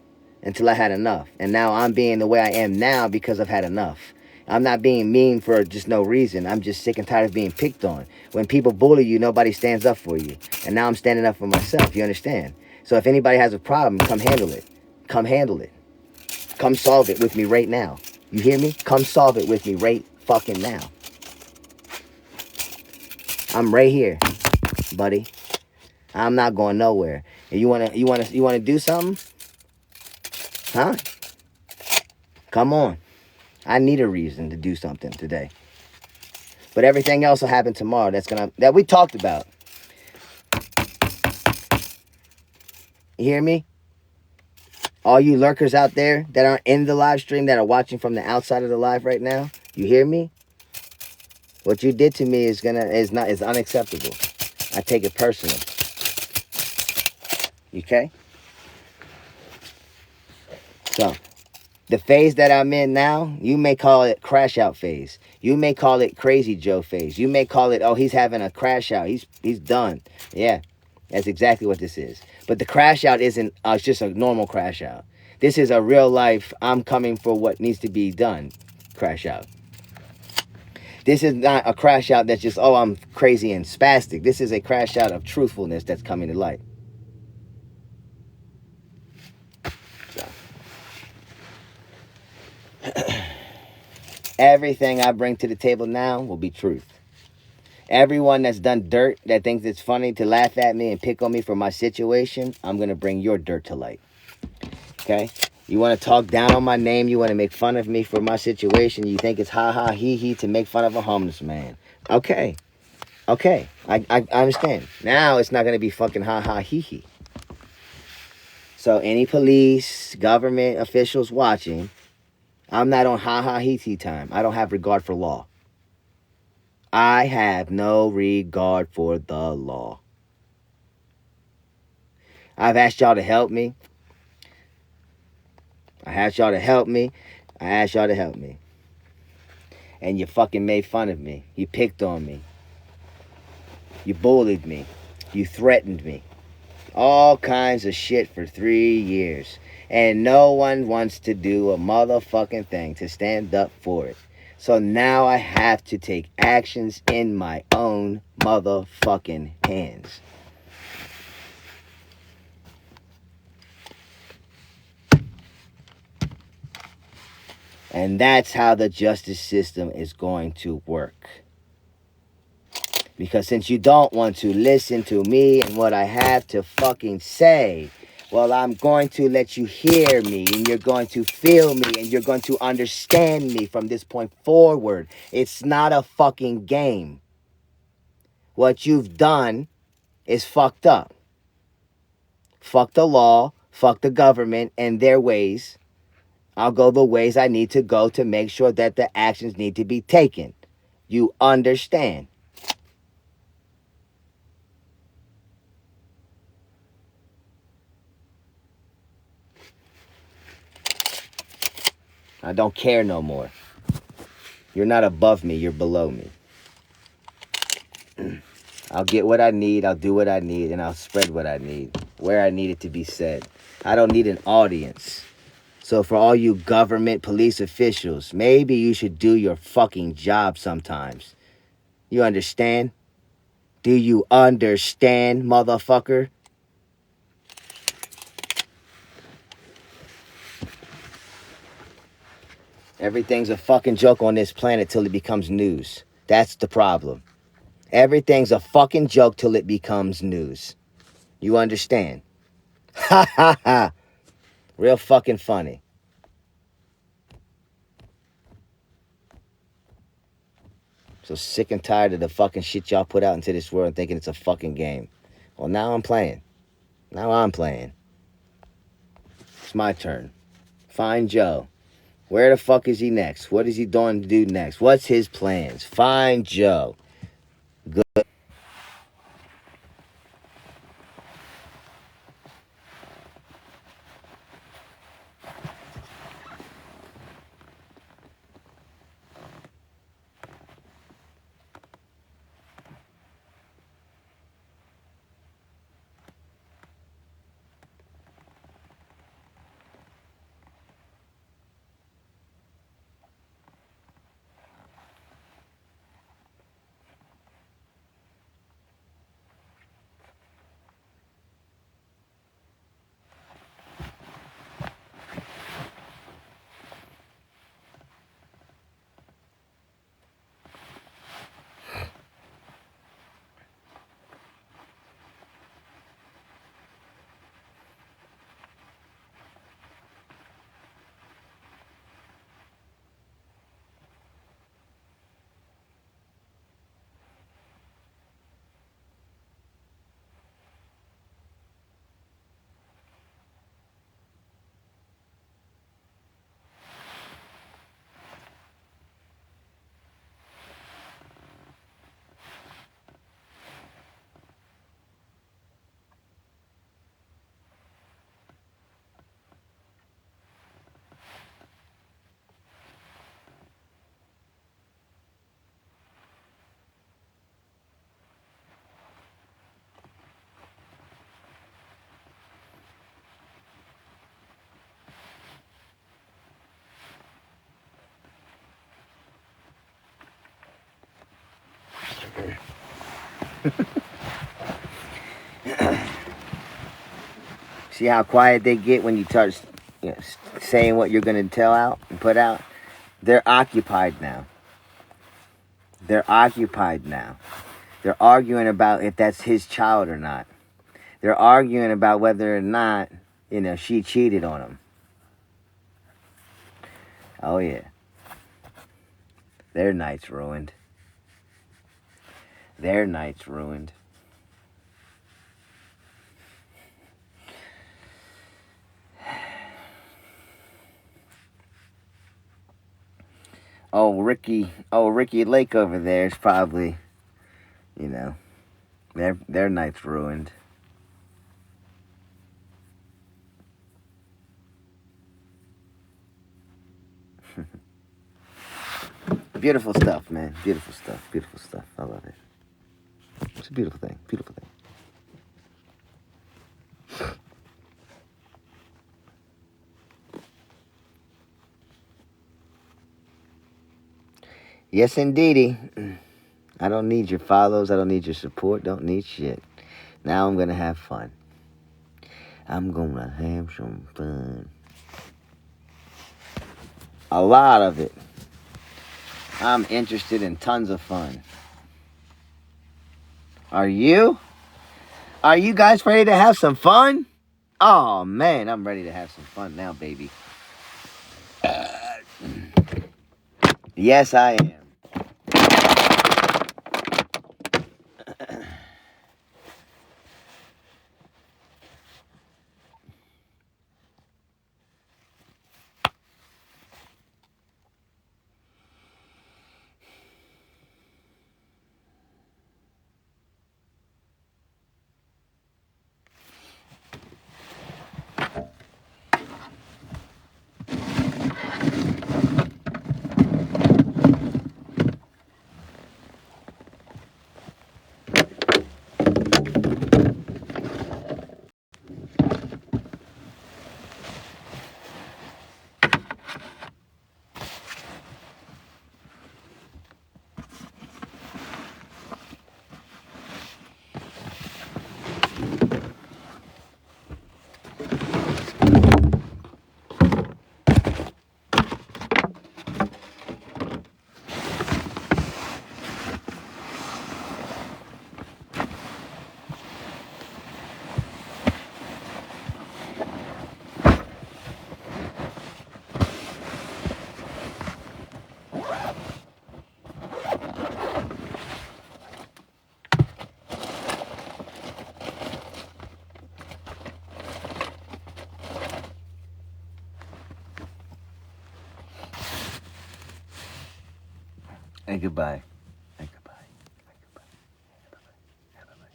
Until I had enough. And now I'm being the way I am now because I've had enough. I'm not being mean for just no reason. I'm just sick and tired of being picked on. When people bully you, nobody stands up for you. And now I'm standing up for myself, you understand? So if anybody has a problem, come handle it. Come handle it. Come solve it with me right now. You hear me? Come solve it with me right fucking now. I'm right here, buddy. I'm not going nowhere. And you wanna do something? Huh? Come on. I need a reason to do something today. But everything else will happen tomorrow. That we talked about. You hear me? All you lurkers out there that aren't in the live stream, that are watching from the outside of the live right now, you hear me? What you did to me is unacceptable. I take it personal. Okay? So, the phase that I'm in now, you may call it crash out phase. You may call it crazy Joe phase. You may call it, oh, he's having a crash out. He's done. Yeah, that's exactly what this is. But the crash out isn't it's just a normal crash out. This is a real life, I'm coming for what needs to be done crash out. This is not a crash out that's just, oh, I'm crazy and spastic. This is a crash out of truthfulness that's coming to light. So. Everything I bring to the table now will be truth. Everyone that's done dirt, that thinks it's funny to laugh at me and pick on me for my situation, I'm going to bring your dirt to light. Okay? You want to talk down on my name, you want to make fun of me for my situation, you think it's ha-ha, he-he to make fun of a homeless man. Okay. Okay. I understand. Now it's not going to be fucking ha-ha, he-he. So any police, government officials watching, I'm not on ha-ha, he-he time. I don't have regard for law. I have no regard for the law. I've asked y'all to help me. I asked y'all to help me. And you fucking made fun of me. You picked on me. You bullied me. You threatened me. All kinds of shit for 3 years. And no one wants to do a motherfucking thing to stand up for it. So now I have to take actions in my own motherfucking hands. And that's how the justice system is going to work. Because since you don't want to listen to me and what I have to fucking say, well, I'm going to let you hear me, and you're going to feel me, and you're going to understand me from this point forward. It's not a fucking game. What you've done is fucked up. Fuck the law, fuck the government and their ways. I'll go the ways I need to go to make sure that the actions need to be taken. You understand? I don't care no more. You're not above me, you're below me. I'll get what I need, I'll do what I need, and I'll spread what I need, where I need it to be said. I don't need an audience. So for all you government police officials, maybe you should do your fucking job sometimes. You understand? Do you understand, motherfucker? Everything's a fucking joke on this planet till it becomes news. That's the problem. Everything's a fucking joke till it becomes news. You understand? Ha ha ha. Real fucking funny. So sick and tired of the fucking shit y'all put out into this world and thinking it's a fucking game. Well, now I'm playing. Now I'm playing. It's my turn. Find Joe. Where the fuck is he next? What is he going to do next? What's his plans? Find Joe. Good. See how quiet they get when you start saying what you're going to tell out and put out? They're occupied now. They're occupied now. They're arguing about if that's his child or not. They're arguing about whether or not, she cheated on him. Oh, yeah. Their night's ruined. Their night's ruined. Ricky Lake over there is probably, their night's ruined. Beautiful stuff, man. Beautiful stuff. Beautiful stuff. I love it. It's a beautiful thing. Beautiful thing. Yes, indeedy. I don't need your follows. I don't need your support. Don't need shit. Now I'm going to have fun. I'm going to have some fun. A lot of it. I'm interested in tons of fun. Are you? Are you guys ready to have some fun? Oh, man, I'm ready to have some fun now, baby. Yes, I am. And goodbye. And goodbye. And goodbye. And bye-bye.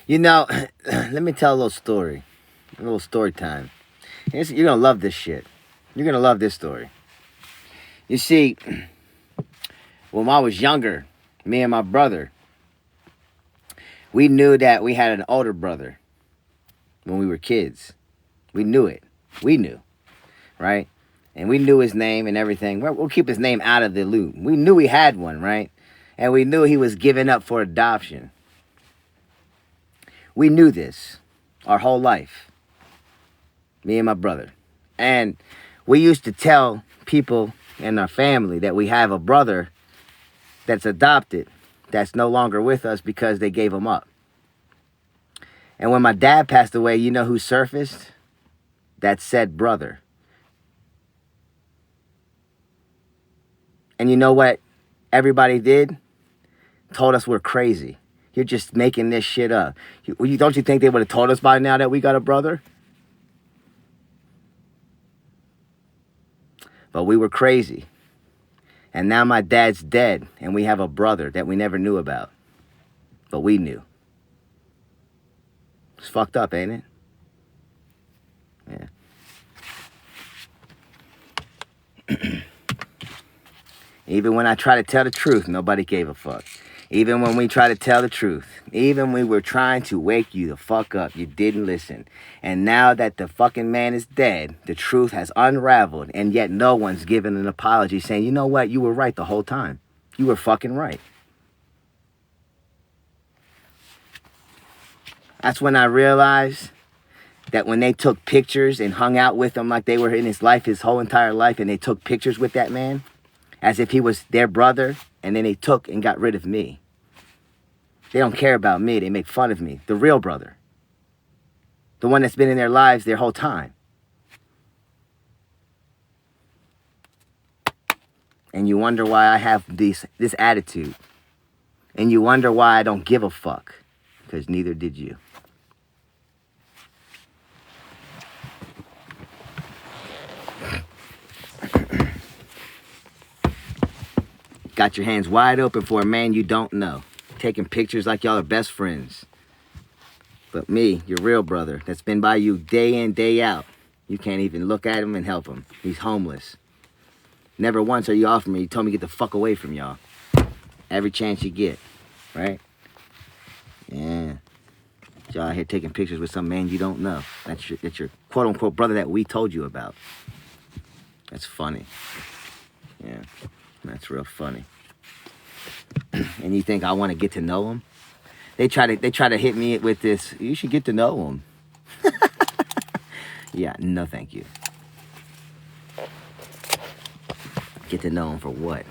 You know, let me tell a little story. A little story time. You're going to love this shit. You're going to love this story. You see, when I was younger, me and my brother, we knew that we had an older brother when we were kids. We knew it. We knew, right? And we knew his name and everything. We'll keep his name out of the loop. We knew we had one, right? And we knew he was given up for adoption. We knew this our whole life, me and my brother. And we used to tell people in our family that we have a brother that's adopted, that's no longer with us because they gave him up. And when my dad passed away, you know who surfaced? That said brother. And you know what everybody did? Told us we're crazy. You're just making this shit up. Don't you think they would have told us by now that we got a brother? But we were crazy. And now my dad's dead, and we have a brother that we never knew about. But we knew. It's fucked up, ain't it? Yeah. Even when I try to tell the truth, nobody gave a fuck. Even when we try to tell the truth, even when we were trying to wake you the fuck up, you didn't listen. And now that the fucking man is dead, the truth has unraveled, and yet no one's given an apology saying, you know what, you were right the whole time. You were fucking right. That's when I realized that when they took pictures and hung out with him like they were in his life, his whole entire life, and they took pictures with that man, as if he was their brother, and then they took and got rid of me. They don't care about me. They make fun of me. The real brother. The one that's been in their lives their whole time. And you wonder why I have this attitude. And you wonder why I don't give a fuck. because neither did you. Got your hands wide open for a man you don't know. Taking pictures like y'all are best friends. But me, your real brother, that's been by you day in, day out, you can't even look at him and help him. He's homeless. Never once are you offering me. You told me to get the fuck away from y'all. Every chance you get, right? Yeah. Y'all out here taking pictures with some man you don't know. That's your quote-unquote brother that we told you about. That's funny. Yeah, that's real funny. And you think I want to get to know him? They try to hit me with this, you should get to know him. Yeah, no thank you. Get to know him for what?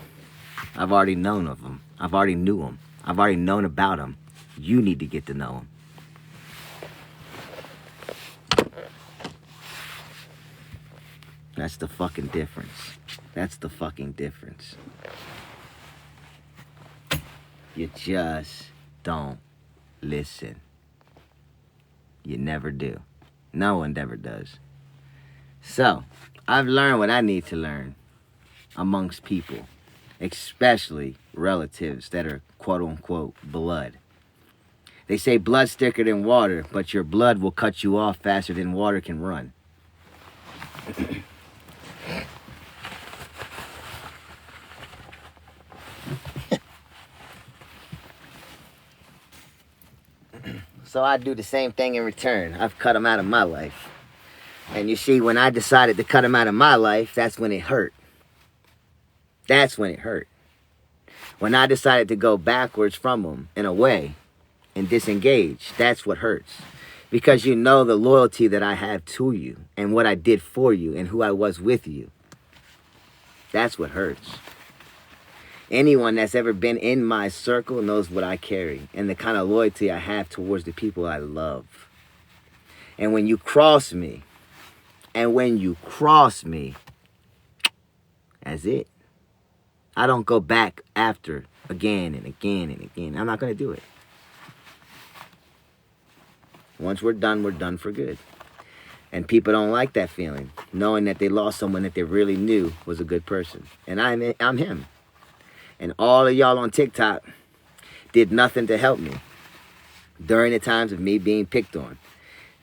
I've already known of him. I've already knew him. I've already known about him. You need to get to know him. That's the fucking difference. That's the fucking difference. You just don't listen. You never do. No one ever does. So, I've learned what I need to learn amongst people, especially relatives that are quote-unquote blood. They say blood's thicker than water, but your blood will cut you off faster than water can run. So I do the same thing in return. I've cut them out of my life. And you see, when I decided to cut them out of my life, that's when it hurt. That's when it hurt. When I decided to go backwards from them and away and disengage, that's what hurts. Because you know the loyalty that I have to you and what I did for you and who I was with you. That's what hurts. Anyone that's ever been in my circle knows what I carry and the kind of loyalty I have towards the people I love. And when you cross me, that's it. I don't go back after again and again and again. I'm not going to do it. Once we're done for good. And people don't like that feeling, knowing that they lost someone that they really knew was a good person. And I'm him. And all of y'all on TikTok did nothing to help me during the times of me being picked on,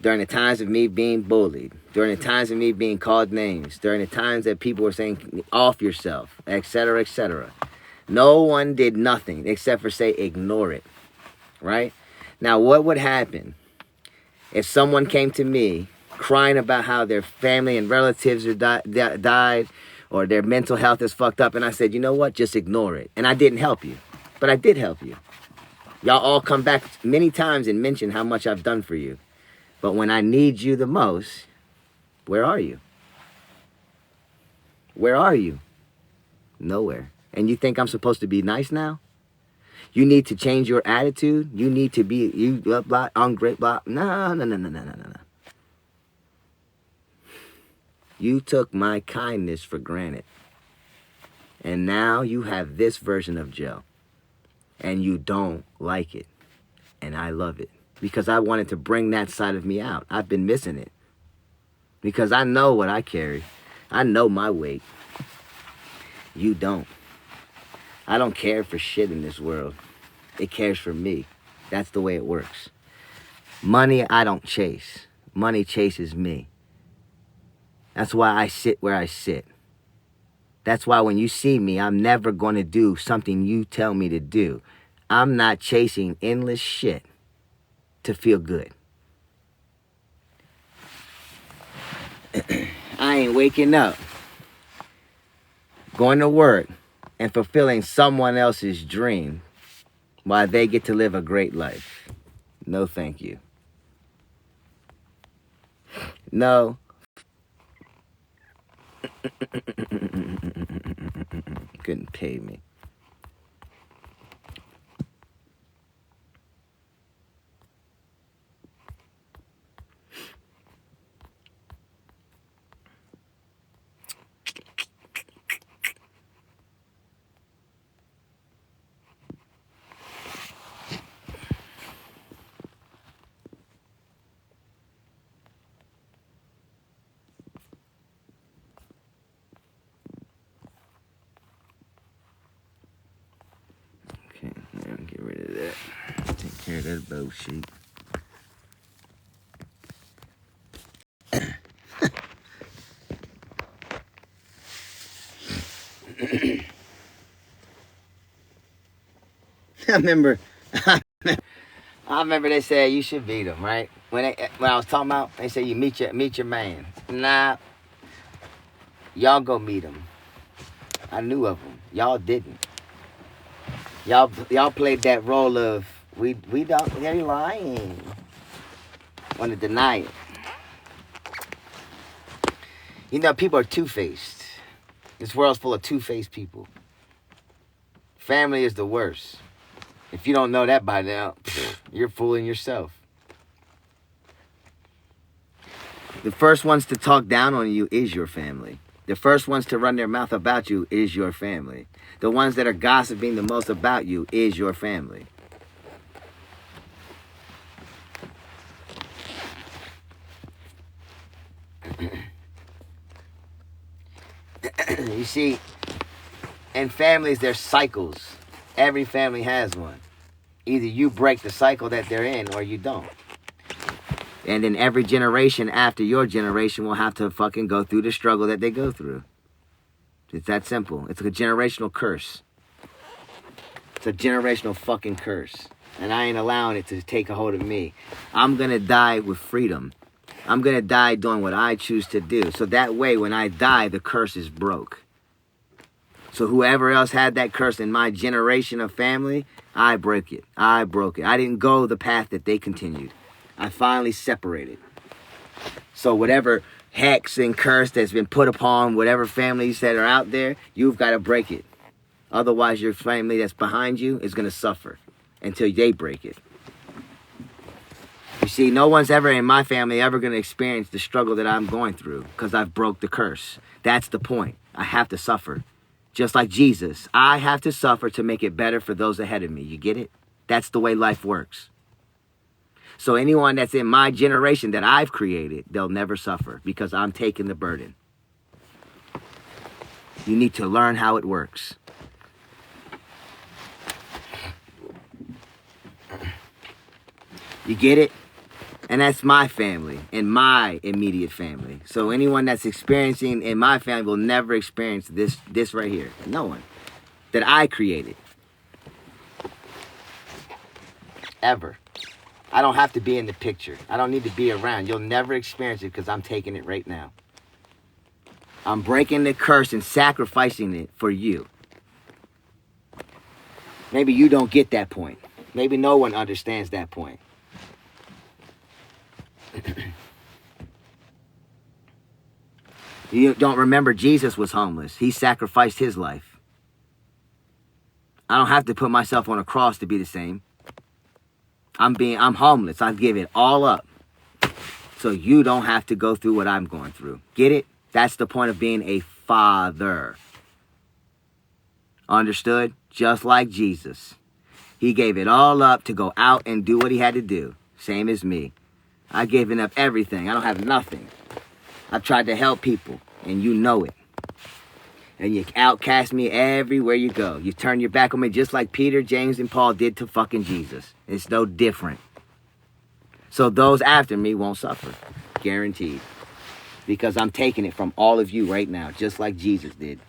during the times of me being bullied, during the times of me being called names, during the times that people were saying, off yourself, etc., etc. No one did nothing except for say, ignore it, right? Now, what would happen if someone came to me crying about how their family and relatives are died, or their mental health is fucked up, and I said, you know what, just ignore it. And I didn't help you, but I did help you. Y'all all come back many times and mention how much I've done for you. But when I need you the most, where are you? Where are you? Nowhere. And you think I'm supposed to be nice now? You need to change your attitude? You need to be, you blah, blah, ungrateful, blah. No. You took my kindness for granted. And now you have this version of Joe. And you don't like it. And I love it. Because I wanted to bring that side of me out. I've been missing it. Because I know what I carry. I know my weight. You don't. I don't care for shit in this world. It cares for me. That's the way it works. Money, I don't chase. Money chases me. That's why I sit where I sit. That's why when you see me, I'm never going to do something you tell me to do. I'm not chasing endless shit to feel good. I ain't waking up, going to work, and fulfilling someone else's dream while they get to live a great life. No, thank you. No. Couldn't pay me. that's bullshit. I remember they said you should beat him, right? When I was talking about, they said you meet your man. Nah, y'all go meet him. I knew of him. Y'all didn't. Y'all played that role of we don't. They're lying. Want to deny it. You know, people are two-faced. This world's full of two-faced people. Family is the worst. If you don't know that by now, you're fooling yourself. The first ones to talk down on you is your family. The first ones to run their mouth about you is your family. The ones that are gossiping the most about you is your family. You see, in families, there's cycles. Every family has one. Either you break the cycle that they're in or you don't. And then every generation after your generation will have to fucking go through the struggle that they go through. It's that simple. It's a generational curse. It's a generational fucking curse. And I ain't allowing it to take a hold of me. I'm going to die with freedom. I'm going to die doing what I choose to do. So that way, when I die, the curse is broke. So whoever else had that curse in my generation of family, I broke it. I broke it. I didn't go the path that they continued. I finally separated. So whatever hex and curse that's been put upon whatever families that are out there, you've got to break it. Otherwise, your family that's behind you is going to suffer until they break it. You see, no one's ever in my family ever going to experience the struggle that I'm going through because I've broke the curse. That's the point. I have to suffer. Just like Jesus, I have to suffer to make it better for those ahead of me. You get it? That's the way life works. So anyone that's in my generation that I've created, they'll never suffer because I'm taking the burden. You need to learn how it works. You get it? And that's my family and my immediate family. So anyone that's experiencing in my family will never experience this right here. No one. That I created. Ever. I don't have to be in the picture. I don't need to be around. You'll never experience it because I'm taking it right now. I'm breaking the curse and sacrificing it for you. Maybe you don't get that point. Maybe no one understands that point. You don't remember Jesus was homeless. He sacrificed his life. I don't have to put myself on a cross to be the same. I'm homeless. I give it all up. So you don't have to go through what I'm going through. Get it? That's the point of being a father. Understood? Just like Jesus. He gave it all up to go out and do what he had to do. Same as me. I've given up everything. I don't have nothing. I've tried to help people, and you know it. And you outcast me everywhere you go. You turn your back on me just like Peter, James, and Paul did to fucking Jesus. It's no different. So those after me won't suffer. Guaranteed. Because I'm taking it from all of you right now, just like Jesus did.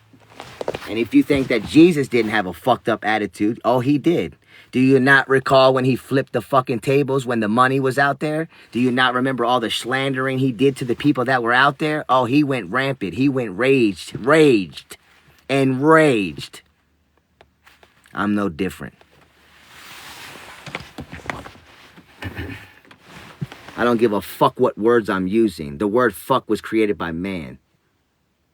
And if you think that Jesus didn't have a fucked up attitude, oh, he did. Do you not recall when he flipped the fucking tables when the money was out there? Do you not remember all the slandering he did to the people that were out there? Oh, he went rampant. He went raged. I'm no different. I don't give a fuck what words I'm using. The word fuck was created by man.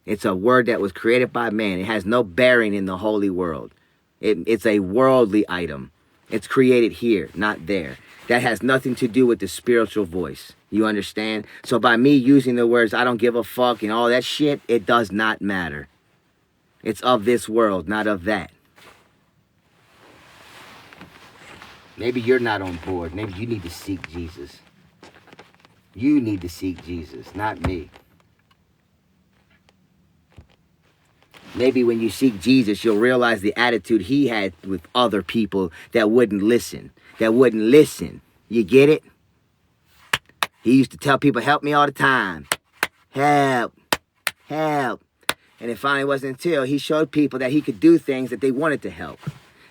It's a word that was created by man. It has no bearing in the holy world. It's a worldly item. It's created here, not there. That has nothing to do with the spiritual voice. You understand? So by me using the words, I don't give a fuck and all that shit, it does not matter. It's of this world, not of that. Maybe you're not on board. Maybe you need to seek Jesus. You need to seek Jesus, not me. Maybe when you seek Jesus, you'll realize the attitude he had with other people that wouldn't listen. that wouldn't listen. You get it? He used to tell people, help me all the time. Help. Help. And it finally wasn't until he showed people that he could do things that they wanted to help.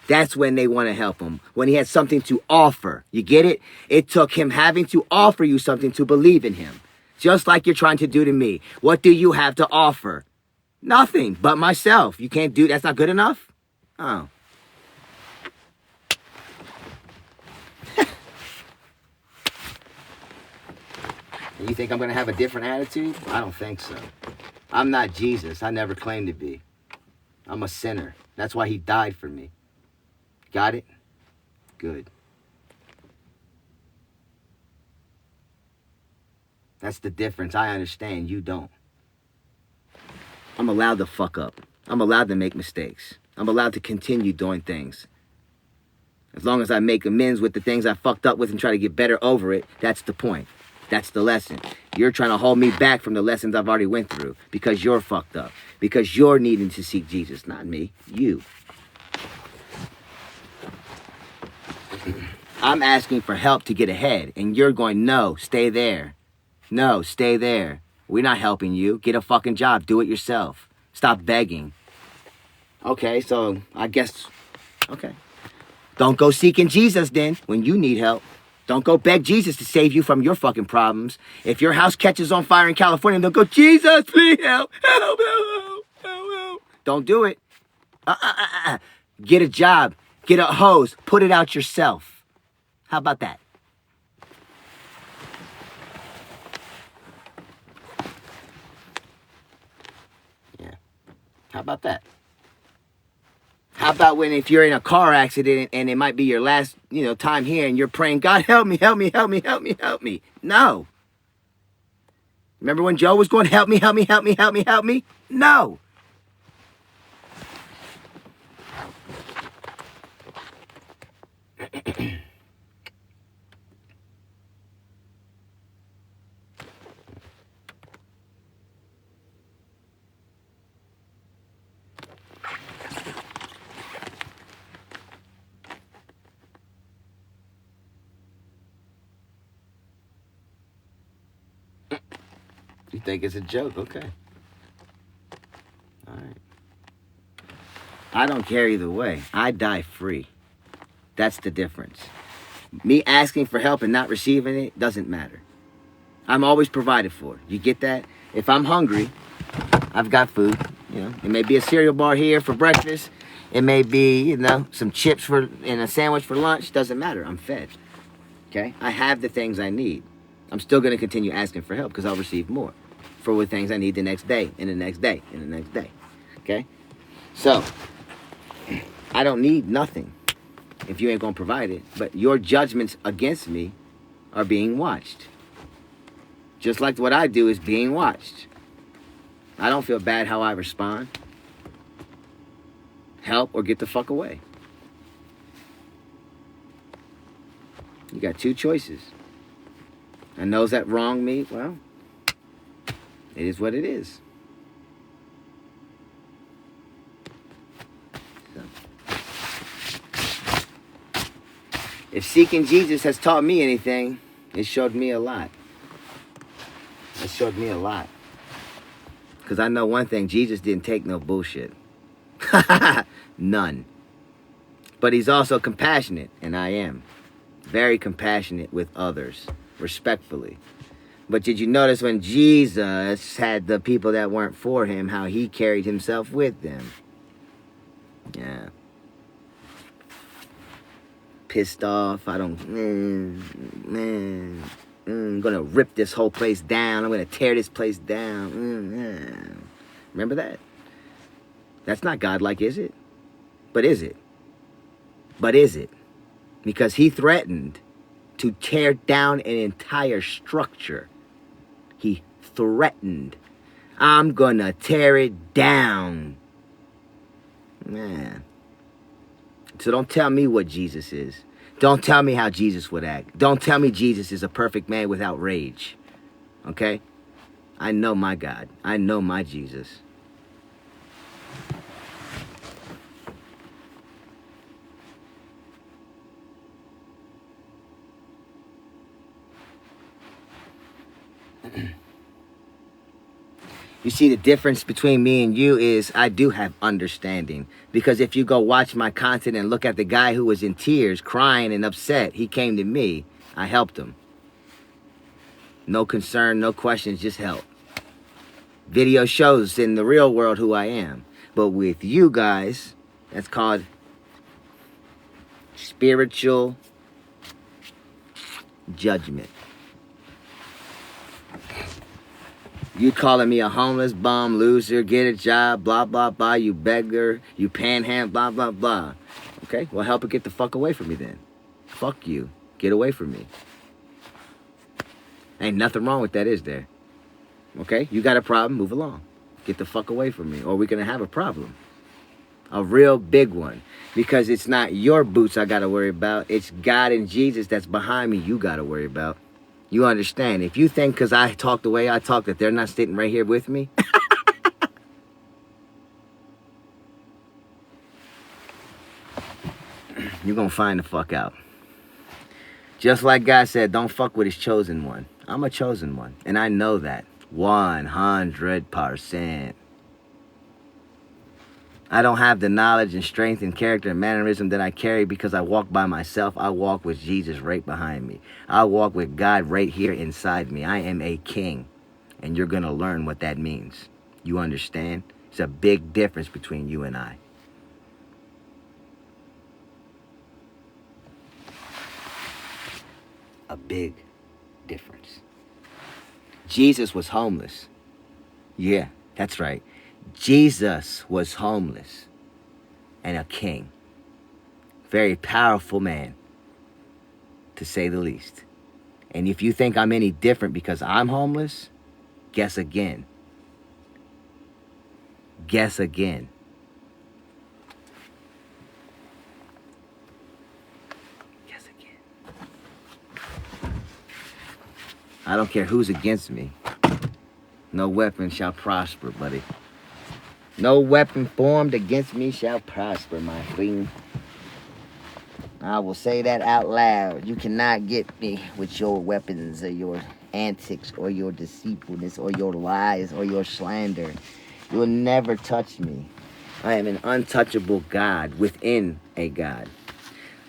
That's when they want to help him. When he had something to offer. You get it? It took him having to offer you something to believe in him. Just like you're trying to do to me. What do you have to offer? Nothing but myself. You can't do, that's not good enough? Oh. You think I'm going to have a different attitude? I don't think so. I'm not Jesus. I never claimed to be. I'm a sinner. That's why he died for me. Got it? Good. That's the difference. I understand. You don't. I'm allowed to fuck up. I'm allowed to make mistakes. I'm allowed to continue doing things. As long as I make amends with the things I fucked up with and try to get better over it, that's the point. That's the lesson. You're trying to hold me back from the lessons I've already went through because you're fucked up. Because you're needing to seek Jesus, not me. You. I'm asking for help to get ahead, and you're going, no, stay there. No, stay there. We're not helping you. Get a fucking job. Do it yourself. Stop begging. Okay, so I guess, okay. Don't go seeking Jesus then when you need help. Don't go beg Jesus to save you from your fucking problems. If your house catches on fire in California, don't go, Jesus, please help, help, help, help, help. Don't do it. Get a job. Get a hose. Put it out yourself. How about that? Yeah. How about that? How about when if you're in a car accident and it might be your last, time here and you're praying, God, help me, help me, help me, help me, help me. No. Remember when Joe was going, help me, help me, help me, help me, help me? No. You think it's a joke? Okay. All right. I don't care either way. I die free. That's the difference. Me asking for help and not receiving it doesn't matter. I'm always provided for. You get that? If I'm hungry, I've got food. It may be a cereal bar here for breakfast. It may be, some chips and a sandwich for lunch. Doesn't matter. I'm fed. Okay? I have the things I need. I'm still going to continue asking for help because I'll receive more for the things I need the next day and the next day and the next day. Okay? So, I don't need nothing if you ain't going to provide it. But your judgments against me are being watched. Just like what I do is being watched. I don't feel bad how I respond. Help or get the fuck away. You got two choices. And those that wrong me, well, it is what it is. So. If seeking Jesus has taught me anything, it showed me a lot. It showed me a lot. Because I know one thing, Jesus didn't take no bullshit. None. But he's also compassionate, and I am. Very compassionate with others, respectfully. But did you notice when Jesus had the people that weren't for him, how he carried himself with them? Yeah. Pissed off. I'm gonna rip this whole place down. I'm gonna tear this place down. Remember that? That's not godlike, is it? But is it? But is it? Because he threatened to tear down an entire structure. He threatened. I'm gonna tear it down. Man. So don't tell me what Jesus is. Don't tell me how Jesus would act. Don't tell me Jesus is a perfect man without rage. Okay? I know my God. I know my Jesus. You see, the difference between me and you is I do have understanding. Because if you go watch my content and look at the guy who was in tears, crying and upset, he came to me. I helped him. No concern, no questions, just help. Video shows in the real world who I am. But with you guys, that's called spiritual judgment. You calling me a homeless bum, loser, get a job, blah, blah, blah, you beggar, you panhandle, blah, blah, blah. Okay, well, help it get the fuck away from me then. Fuck you. Get away from me. Ain't nothing wrong with that, is there? Okay, you got a problem, move along. Get the fuck away from me, or we're gonna have a problem. A real big one. Because it's not your boots I gotta worry about. It's God and Jesus that's behind me you gotta worry about. You understand? If you think because I talk the way I talk that they're not sitting right here with me, you're going to find the fuck out. Just like God said, don't fuck with his chosen one. I'm a chosen one, and I know that 100%. I don't have the knowledge and strength and character and mannerism that I carry because I walk by myself. I walk with Jesus right behind me. I walk with God right here inside me. I am a king, and you're going to learn what that means. You understand? It's a big difference between you and I. A big difference. Jesus was homeless. Yeah, that's right. Jesus was homeless and a king. Very powerful man, to say the least. And if you think I'm any different because I'm homeless, guess again. Guess again. Guess again. I don't care who's against me. No weapon shall prosper, buddy. No weapon formed against me shall prosper, my queen. I will say that out loud. You cannot get me with your weapons or your antics or your deceitfulness or your lies or your slander. You will never touch me. I am an untouchable God within a God.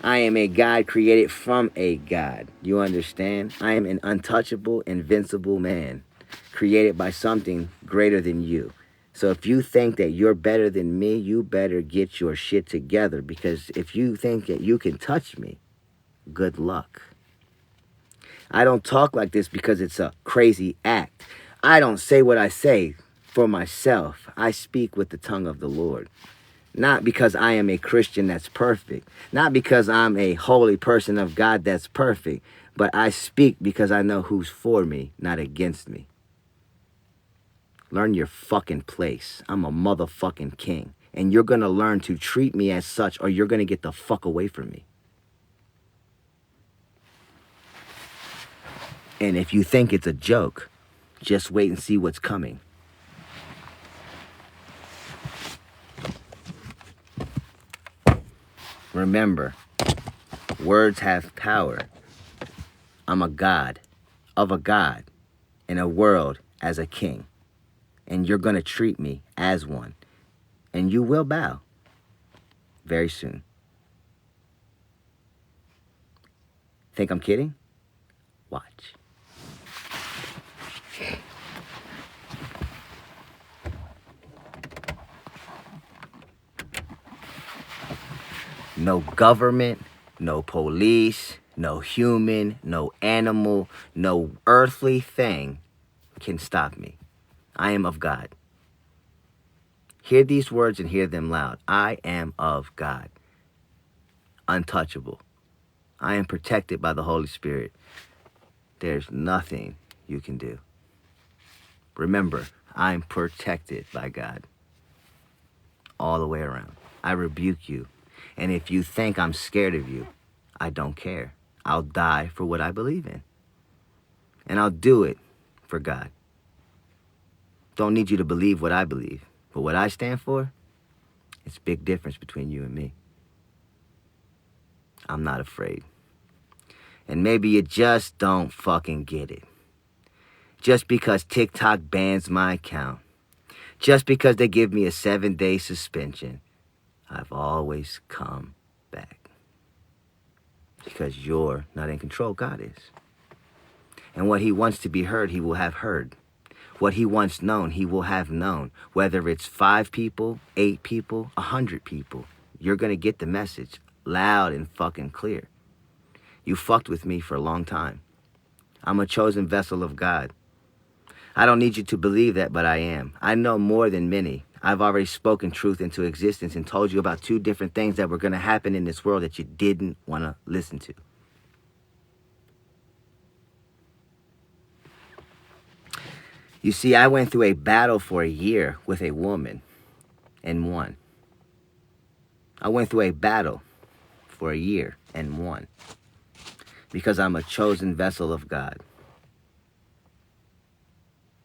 I am a God created from a God. You understand? I am an untouchable, invincible man created by something greater than you. So if you think that you're better than me, you better get your shit together, because if you think that you can touch me, good luck. I don't talk like this because it's a crazy act. I don't say what I say for myself. I speak with the tongue of the Lord. Not because I am a Christian that's perfect. Not because I'm a holy person of God that's perfect. But I speak because I know who's for me, not against me. Learn your fucking place. I'm a motherfucking king. And you're going to learn to treat me as such, or you're going to get the fuck away from me. And if you think it's a joke, just wait and see what's coming. Remember, words have power. I'm a God of a God in a world as a king. And you're going to treat me as one. And you will bow very soon. Think I'm kidding? Watch. No government, no police, no human, no animal, no earthly thing can stop me. I am of God. Hear these words and hear them loud. I am of God. Untouchable. I am protected by the Holy Spirit. There's nothing you can do. Remember, I'm protected by God. All the way around. I rebuke you. And if you think I'm scared of you, I don't care. I'll die for what I believe in. And I'll do it for God. Don't need you to believe what I believe. But what I stand for, it's a big difference between you and me. I'm not afraid. And maybe you just don't fucking get it. Just because TikTok bans my account, Just because they give me a 7-day suspension, I've always come back. Because you're not in control, God is. And what he wants to be heard, he will have heard. What he wants known, he will have known. Whether it's 5 people, 8 people, 100 people, you're going to get the message loud and fucking clear. You fucked with me for a long time. I'm a chosen vessel of God. I don't need you to believe that, but I am. I know more than many. I've already spoken truth into existence and told you about 2 different things that were going to happen in this world that you didn't want to listen to. You see, I went through a battle for a year with a woman and won. I went through a battle for a year and won. Because I'm a chosen vessel of God.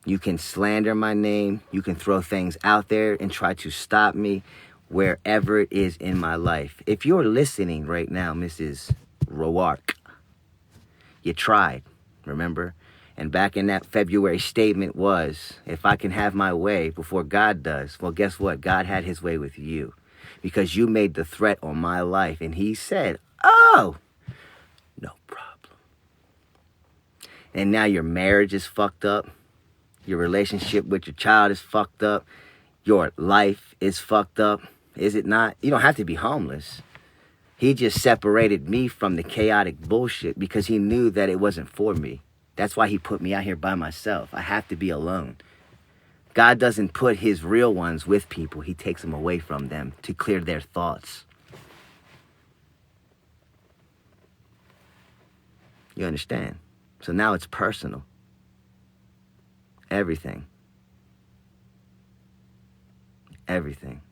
You can slander my name. You can throw things out there and try to stop me wherever it is in my life. If you're listening right now, Mrs. Roark, you tried, remember? And back in that February statement was, if I can have my way before God does, well, guess what? God had his way with you because you made the threat on my life. And he said, oh, no problem. And now your marriage is fucked up. Your relationship with your child is fucked up. Your life is fucked up. Is it not? You don't have to be homeless. He just separated me from the chaotic bullshit because he knew that it wasn't for me. That's why he put me out here by myself. I have to be alone. God doesn't put his real ones with people. He takes them away from them to clear their thoughts. You understand? So now it's personal. Everything. Everything.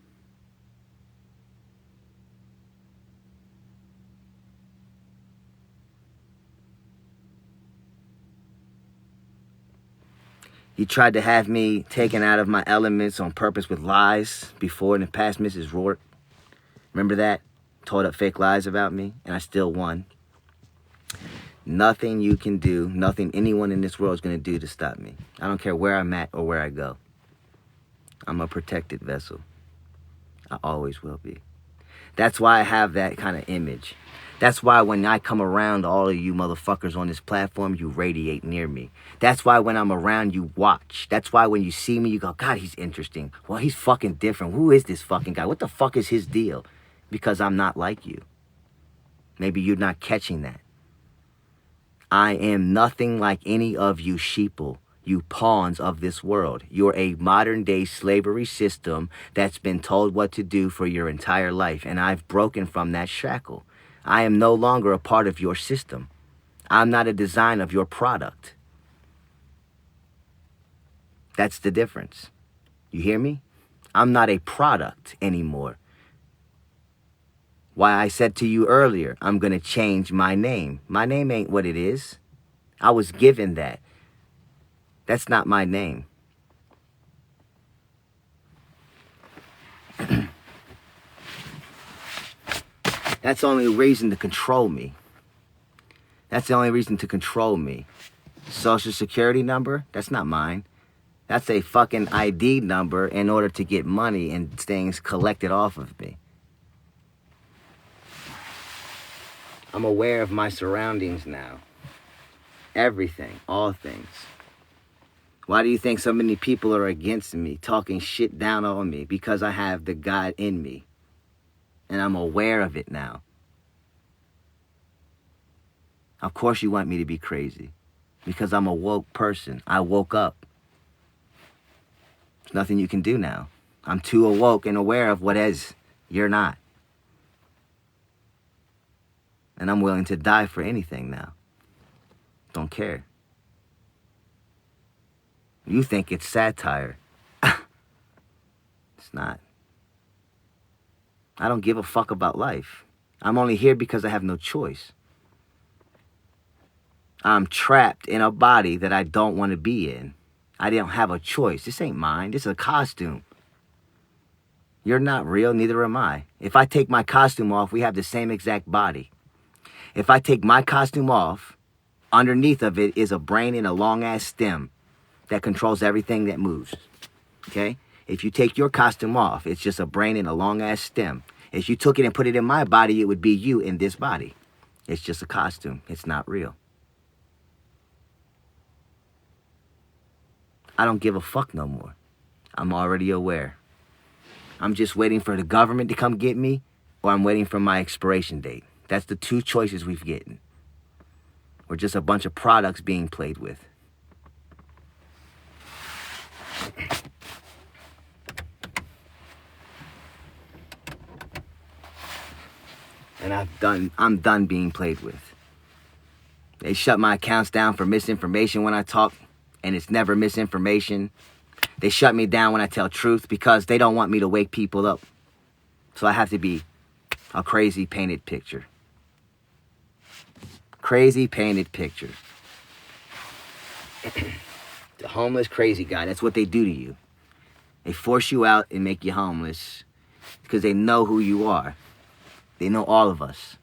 You tried to have me taken out of my elements on purpose with lies before in the past, Mrs. Rourke. Remember that? Told up fake lies about me, and I still won. Nothing you can do, nothing anyone in this world is going to do to stop me. I don't care where I'm at or where I go. I'm a protected vessel. I always will be. That's why I have that kind of image. That's why when I come around all of you motherfuckers on this platform, you radiate near me. That's why when I'm around, you watch. That's why when you see me, you go, God, he's interesting. Well, he's fucking different. Who is this fucking guy? What the fuck is his deal? Because I'm not like you. Maybe you're not catching that. I am nothing like any of you sheeple, you pawns of this world. You're a modern-day slavery system that's been told what to do for your entire life, and I've broken from that shackle. I am no longer a part of your system. I'm not a design of your product. That's the difference. You hear me? I'm not a product anymore. Why I said to you earlier, I'm going to change my name. My name ain't what it is. I was given that. That's not my name. That's the only reason to control me. That's the only reason to control me. Social Security number? That's not mine. That's a fucking ID number in order to get money and things collected off of me. I'm aware of my surroundings now. Everything, all things. Why do you think so many people are against me, talking shit down on me? Because I have the God in me. And I'm aware of it now. Of course you want me to be crazy. Because I'm a woke person. I woke up. There's nothing you can do now. I'm too awoke and aware of what is. You're not. And I'm willing to die for anything now. Don't care. You think it's satire. It's not. I don't give a fuck about life. I'm only here because I have no choice. I'm trapped in a body that I don't want to be in. I don't have a choice. This ain't mine. This is a costume. You're not real, neither am I. If I take my costume off, we have the same exact body. If I take my costume off, underneath of it is a brain and a long-ass stem that controls everything that moves. Okay? If you take your costume off, it's just a brain and a long-ass stem. If you took it and put it in my body, it would be you in this body. It's just a costume. It's not real. I don't give a fuck no more. I'm already aware. I'm just waiting for the government to come get me, or I'm waiting for my expiration date. That's the two choices we've gotten. We're just a bunch of products being played with. And I'm done being played with. They shut my accounts down for misinformation when I talk, and it's never misinformation. They shut me down when I tell truth because they don't want me to wake people up. So I have to be a crazy painted picture. Crazy painted picture. The homeless crazy guy, that's what they do to you. They force you out and make you homeless because they know who you are. They know all of us.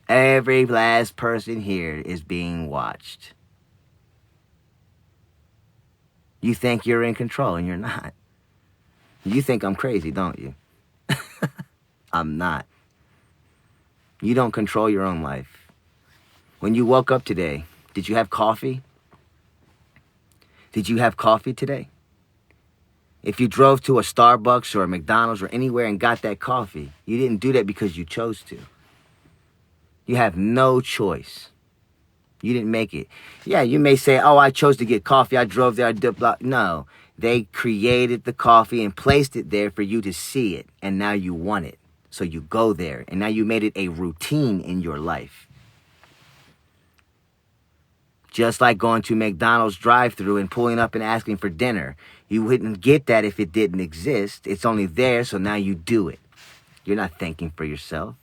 Every last person here is being watched. You think you're in control and you're not. You think I'm crazy, don't you? I'm not. You don't control your own life. When you woke up today, did you have coffee? Did you have coffee today? If you drove to a Starbucks or a McDonald's or anywhere and got that coffee, you didn't do that because you chose to. You have no choice. You didn't make it. Yeah, you may say, oh, I chose to get coffee. I drove there. I did blah. No, they created the coffee and placed it there for you to see it. And now you want it. So you go there. And now you made it a routine in your life. Just like going to McDonald's drive-thru and pulling up and asking for dinner. You wouldn't get that if it didn't exist. It's only there, so now you do it. You're not thinking for yourself.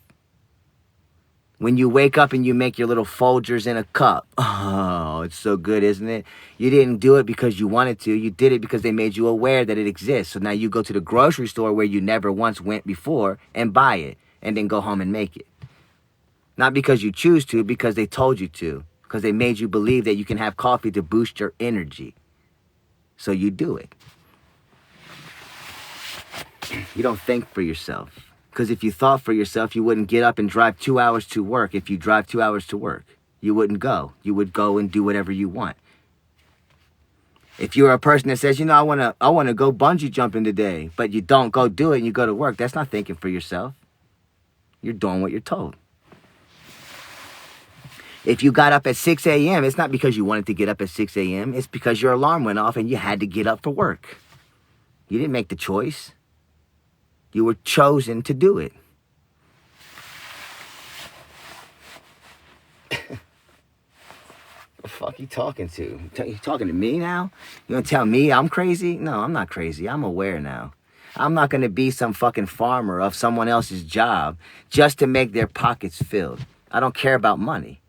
When you wake up and you make your little Folgers in a cup. Oh, it's so good, isn't it? You didn't do it because you wanted to. You did it because they made you aware that it exists. So now you go to the grocery store where you never once went before and buy it. And then go home and make it. Not because you choose to, because they told you to. Because they made you believe that you can have coffee to boost your energy. So you do it. You don't think for yourself. Because if you thought for yourself, you wouldn't get up and drive 2 hours to work. If you drive 2 hours to work, you wouldn't go. You would go and do whatever you want. If you're a person that says, you know, I want to go bungee jumping today, but you don't go do it and you go to work, that's not thinking for yourself. You're doing what you're told. If you got up at 6 a.m., it's not because you wanted to get up at 6 a.m. It's because your alarm went off and you had to get up for work. You didn't make the choice. You were chosen to do it. What the fuck you talking to? You talking to me now? You gonna tell me I'm crazy? No, I'm not crazy. I'm aware now. I'm not gonna be some fucking farmer of someone else's job just to make their pockets filled. I don't care about money.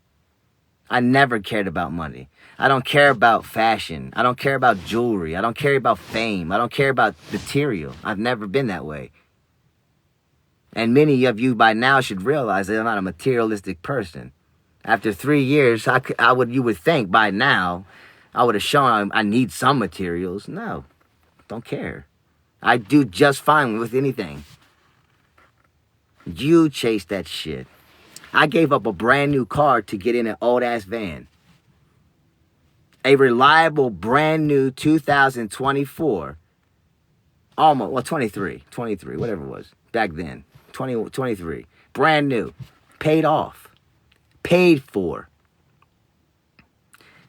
I never cared about money. I don't care about fashion. I don't care about jewelry. I don't care about fame. I don't care about material. I've never been that way. And many of you by now should realize that I'm not a materialistic person. After 3 years, you would think by now I would have shown I need some materials. No, don't care. I do just fine with anything. You chase that shit. I gave up a brand new car to get in an old ass van. A reliable brand new 2024. Almost, well, 23, whatever it was back then. 23. Brand new. Paid off. Paid for.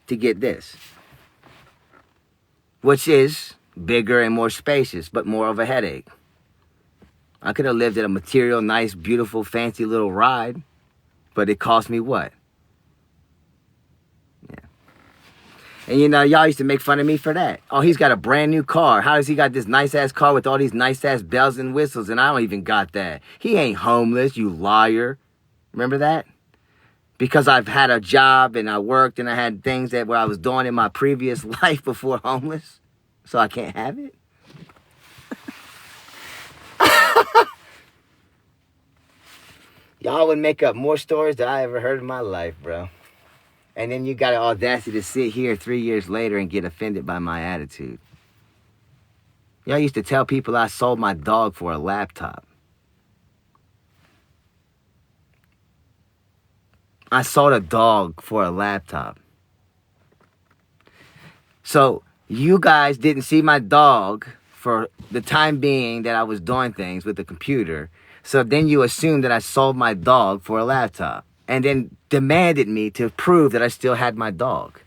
To get this. Which is bigger and more spacious, but more of a headache. I could have lived at a material, nice, beautiful, fancy little ride. But it cost me what? Yeah. And you know, y'all used to make fun of me for that. Oh, he's got a brand new car. How does he got this nice-ass car with all these nice-ass bells and whistles, and I don't even got that? He ain't homeless, you liar. Remember that? Because I've had a job, and I worked, and I had things that I was doing in my previous life before homeless. So I can't have it? Y'all would make up more stories than I ever heard in my life, bro. And then you got the audacity to sit here 3 years later and get offended by my attitude. Y'all used to tell people I sold my dog for a laptop. I sold a dog for a laptop. So you guys didn't see my dog for the time being that I was doing things with the computer. So then you assumed that I sold my dog for a laptop and then demanded me to prove that I still had my dog.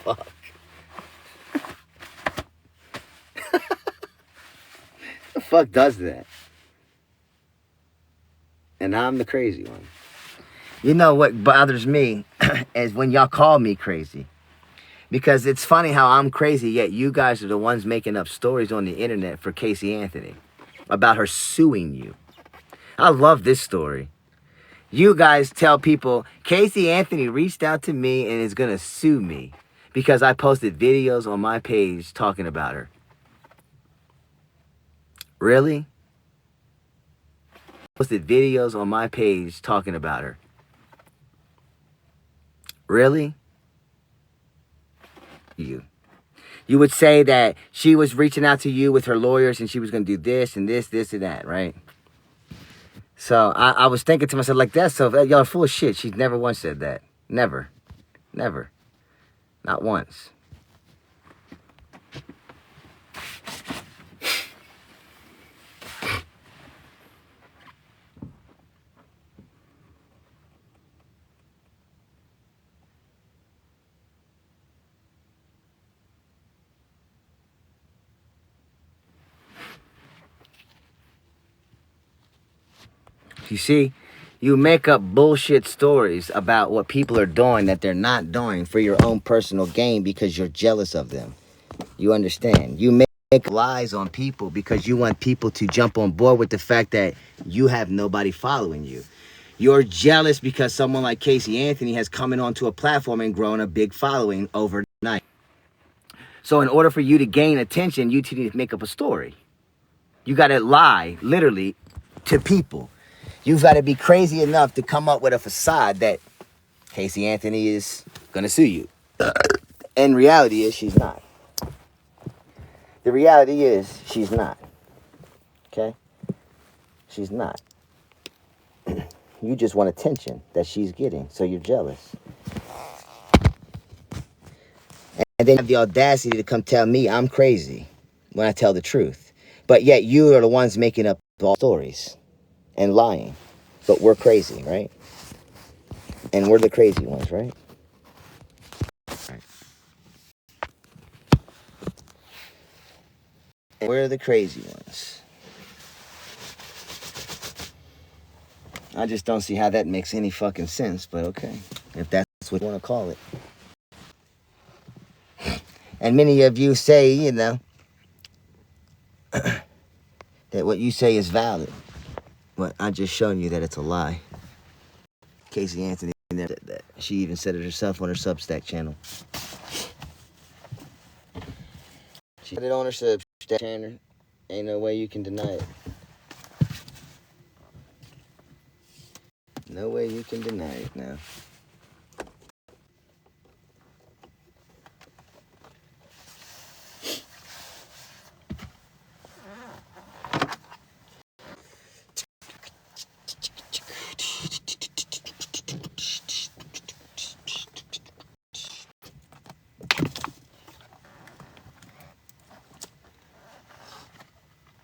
Fuck. The fuck does that? And I'm the crazy one. You know what bothers me is when y'all call me crazy. Because it's funny how I'm crazy, yet you guys are the ones making up stories on the internet for Casey Anthony about her suing you. I love this story. You guys tell people, Casey Anthony reached out to me and is going to sue me because I posted videos on my page talking about her. Really? Posted videos on my page talking about her. Really? You would say that she was reaching out to you with her lawyers and she was going to do this and this, this and that, right? So I was thinking to myself like that. So y'all are full of shit. She's never once said that. Never. Never. Not once. You see, you make up bullshit stories about what people are doing that they're not doing for your own personal gain because you're jealous of them. You understand? You make lies on people because you want people to jump on board with the fact that you have nobody following you. You're jealous because someone like Casey Anthony has come in onto a platform and grown a big following overnight. So in order for you to gain attention, you need to make up a story. You got to lie, literally, to people. You've got to be crazy enough to come up with a facade that Casey Anthony is going to sue you. And reality is she's not. The reality is she's not. Okay? She's not. You just want attention that she's getting, so you're jealous. And then you have the audacity to come tell me I'm crazy when I tell the truth. But yet you are the ones making up all stories and lying. But we're crazy, right? And we're the crazy ones, right? Right. And we're the crazy ones. I just don't see how that makes any fucking sense, but okay. If that's what you want to call it. And many of you say, you know, that what you say is valid. But I just shown you that it's a lie. Casey Anthony never said that. She even said it herself on her Substack channel. She said it on her Substack channel. Ain't no way you can deny it. No way you can deny it now.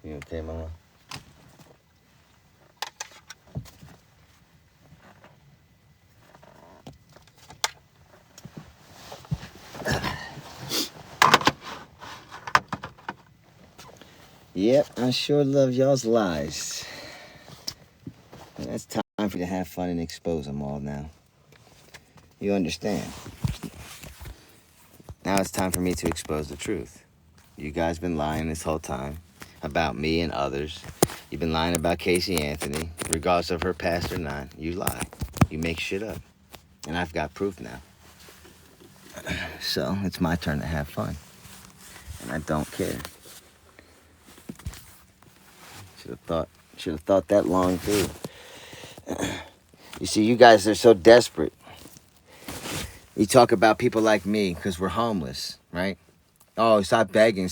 You okay, Mama? Yep, I sure love y'all's lies. And that's time for you to have fun and expose them all now. You understand? Now it's time for me to expose the truth. You guys been lying this whole time about me and others. You've been lying about Casey Anthony, regardless of her past or not. You lie. You make shit up. And I've got proof now. So it's my turn to have fun. And I don't care. Should have thought that long through. You see, you guys are so desperate. You talk about people like me because we're homeless, right? Oh, stop begging,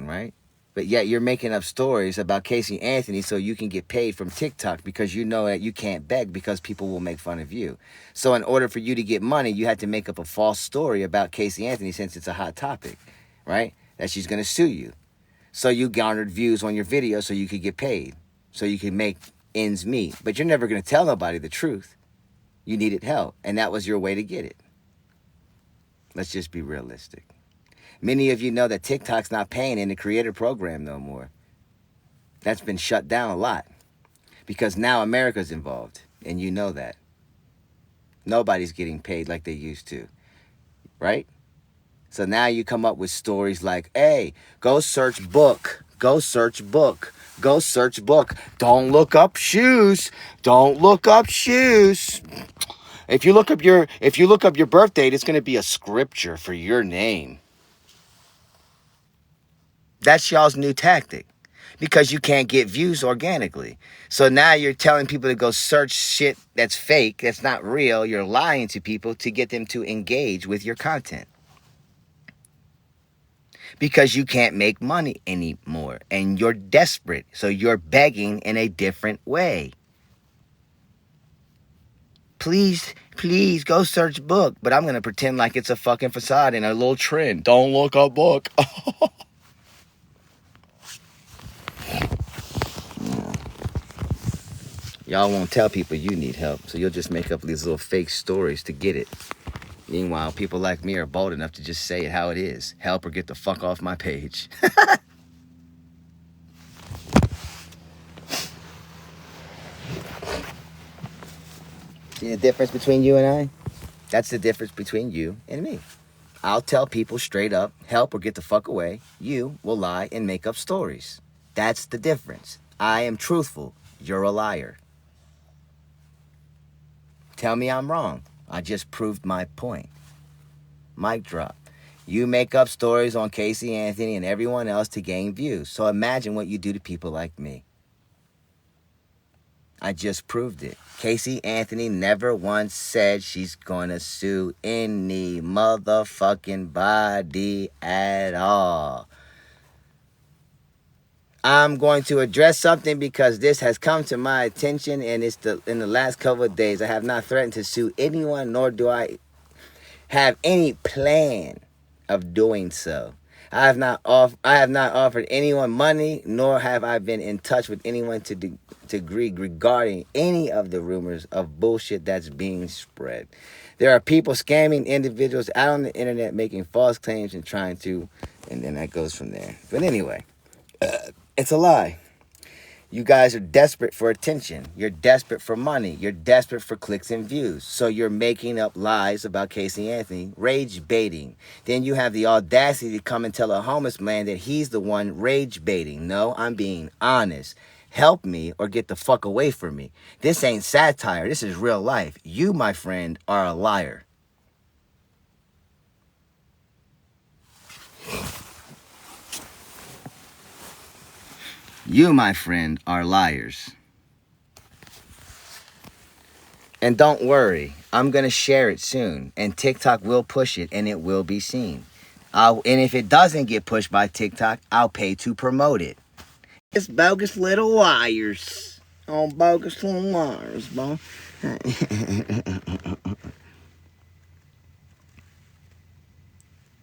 right? But yet you're making up stories about Casey Anthony so you can get paid from TikTok because you know that you can't beg because people will make fun of you. So in order for you to get money, you had to make up a false story about Casey Anthony since it's a hot topic, right? That she's going to sue you. So you garnered views on your video so you could get paid, so you could make ends meet. But you're never going to tell nobody the truth. You needed help, and that was your way to get it. Let's just be realistic. Many of you know that TikTok's not paying in the creator program no more. That's been shut down a lot because now America's involved, and you know that. Nobody's getting paid like they used to, right? So now you come up with stories like, hey, go search book, go search book, go search book. Don't look up shoes. Don't look up shoes. If you look up your birth date, it's going to be a scripture for your name. That's y'all's new tactic because you can't get views organically. So now you're telling people to go search shit that's fake, that's not real. You're lying to people to get them to engage with your content because you can't make money anymore and you're desperate. So you're begging in a different way. Please go search book, but I'm going to pretend like it's a fucking facade and a little trend. Don't look up book. Y'all won't tell people you need help, so you'll just make up these little fake stories to get it. Meanwhile, people like me are bold enough to just say it how it is. Help or get the fuck off my page. See the difference between you and I? That's the difference between you and me. I'll tell people straight up, help or get the fuck away. You will lie and make up stories. That's the difference. I am truthful. You're a liar. Tell me I'm wrong. I just proved my point. Mic drop. You make up stories on Casey Anthony and everyone else to gain views. So imagine what you do to people like me. I just proved it. Casey Anthony never once said she's gonna sue any motherfucking body at all. I'm going to address something because this has come to my attention and it's in the last couple of days. I have not threatened to sue anyone, nor do I have any plan of doing so. I have not offered anyone money, nor have I been in touch with anyone to agree regarding any of the rumors of bullshit that's being spread. There are people scamming individuals out on the internet, making false claims and trying to, and then that goes from there. But anyway, it's a lie. You guys are desperate for attention. You're desperate for money. You're desperate for clicks and views. So you're making up lies about Casey Anthony, rage baiting. Then you have the audacity to come and tell a homeless man that he's the one rage baiting. No, I'm being honest. Help me or get the fuck away from me. This ain't satire. This is real life. You, my friend, are a liar. You, my friend, are liars. And don't worry, I'm going to share it soon. And TikTok will push it and it will be seen. And if it doesn't get pushed by TikTok, I'll pay to promote it. It's bogus little liars. Oh, bogus little liars, boy.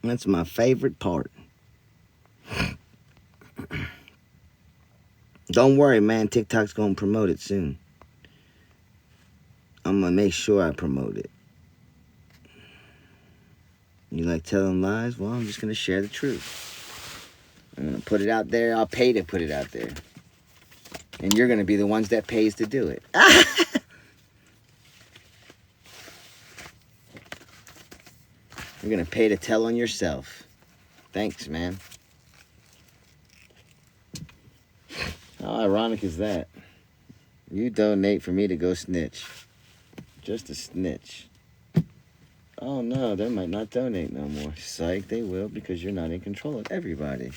That's my favorite part. Don't worry, man. TikTok's going to promote it soon. I'm going to make sure I promote it. You like telling lies? Well, I'm just going to share the truth. I'm going to put it out there. I'll pay to put it out there. And you're going to be the ones that pays to do it. You're going to pay to tell on yourself. Thanks, man. How ironic is that? You donate for me to go snitch. Just a snitch. Oh no, they might not donate no more. Psych, they will because you're not in control of everybody.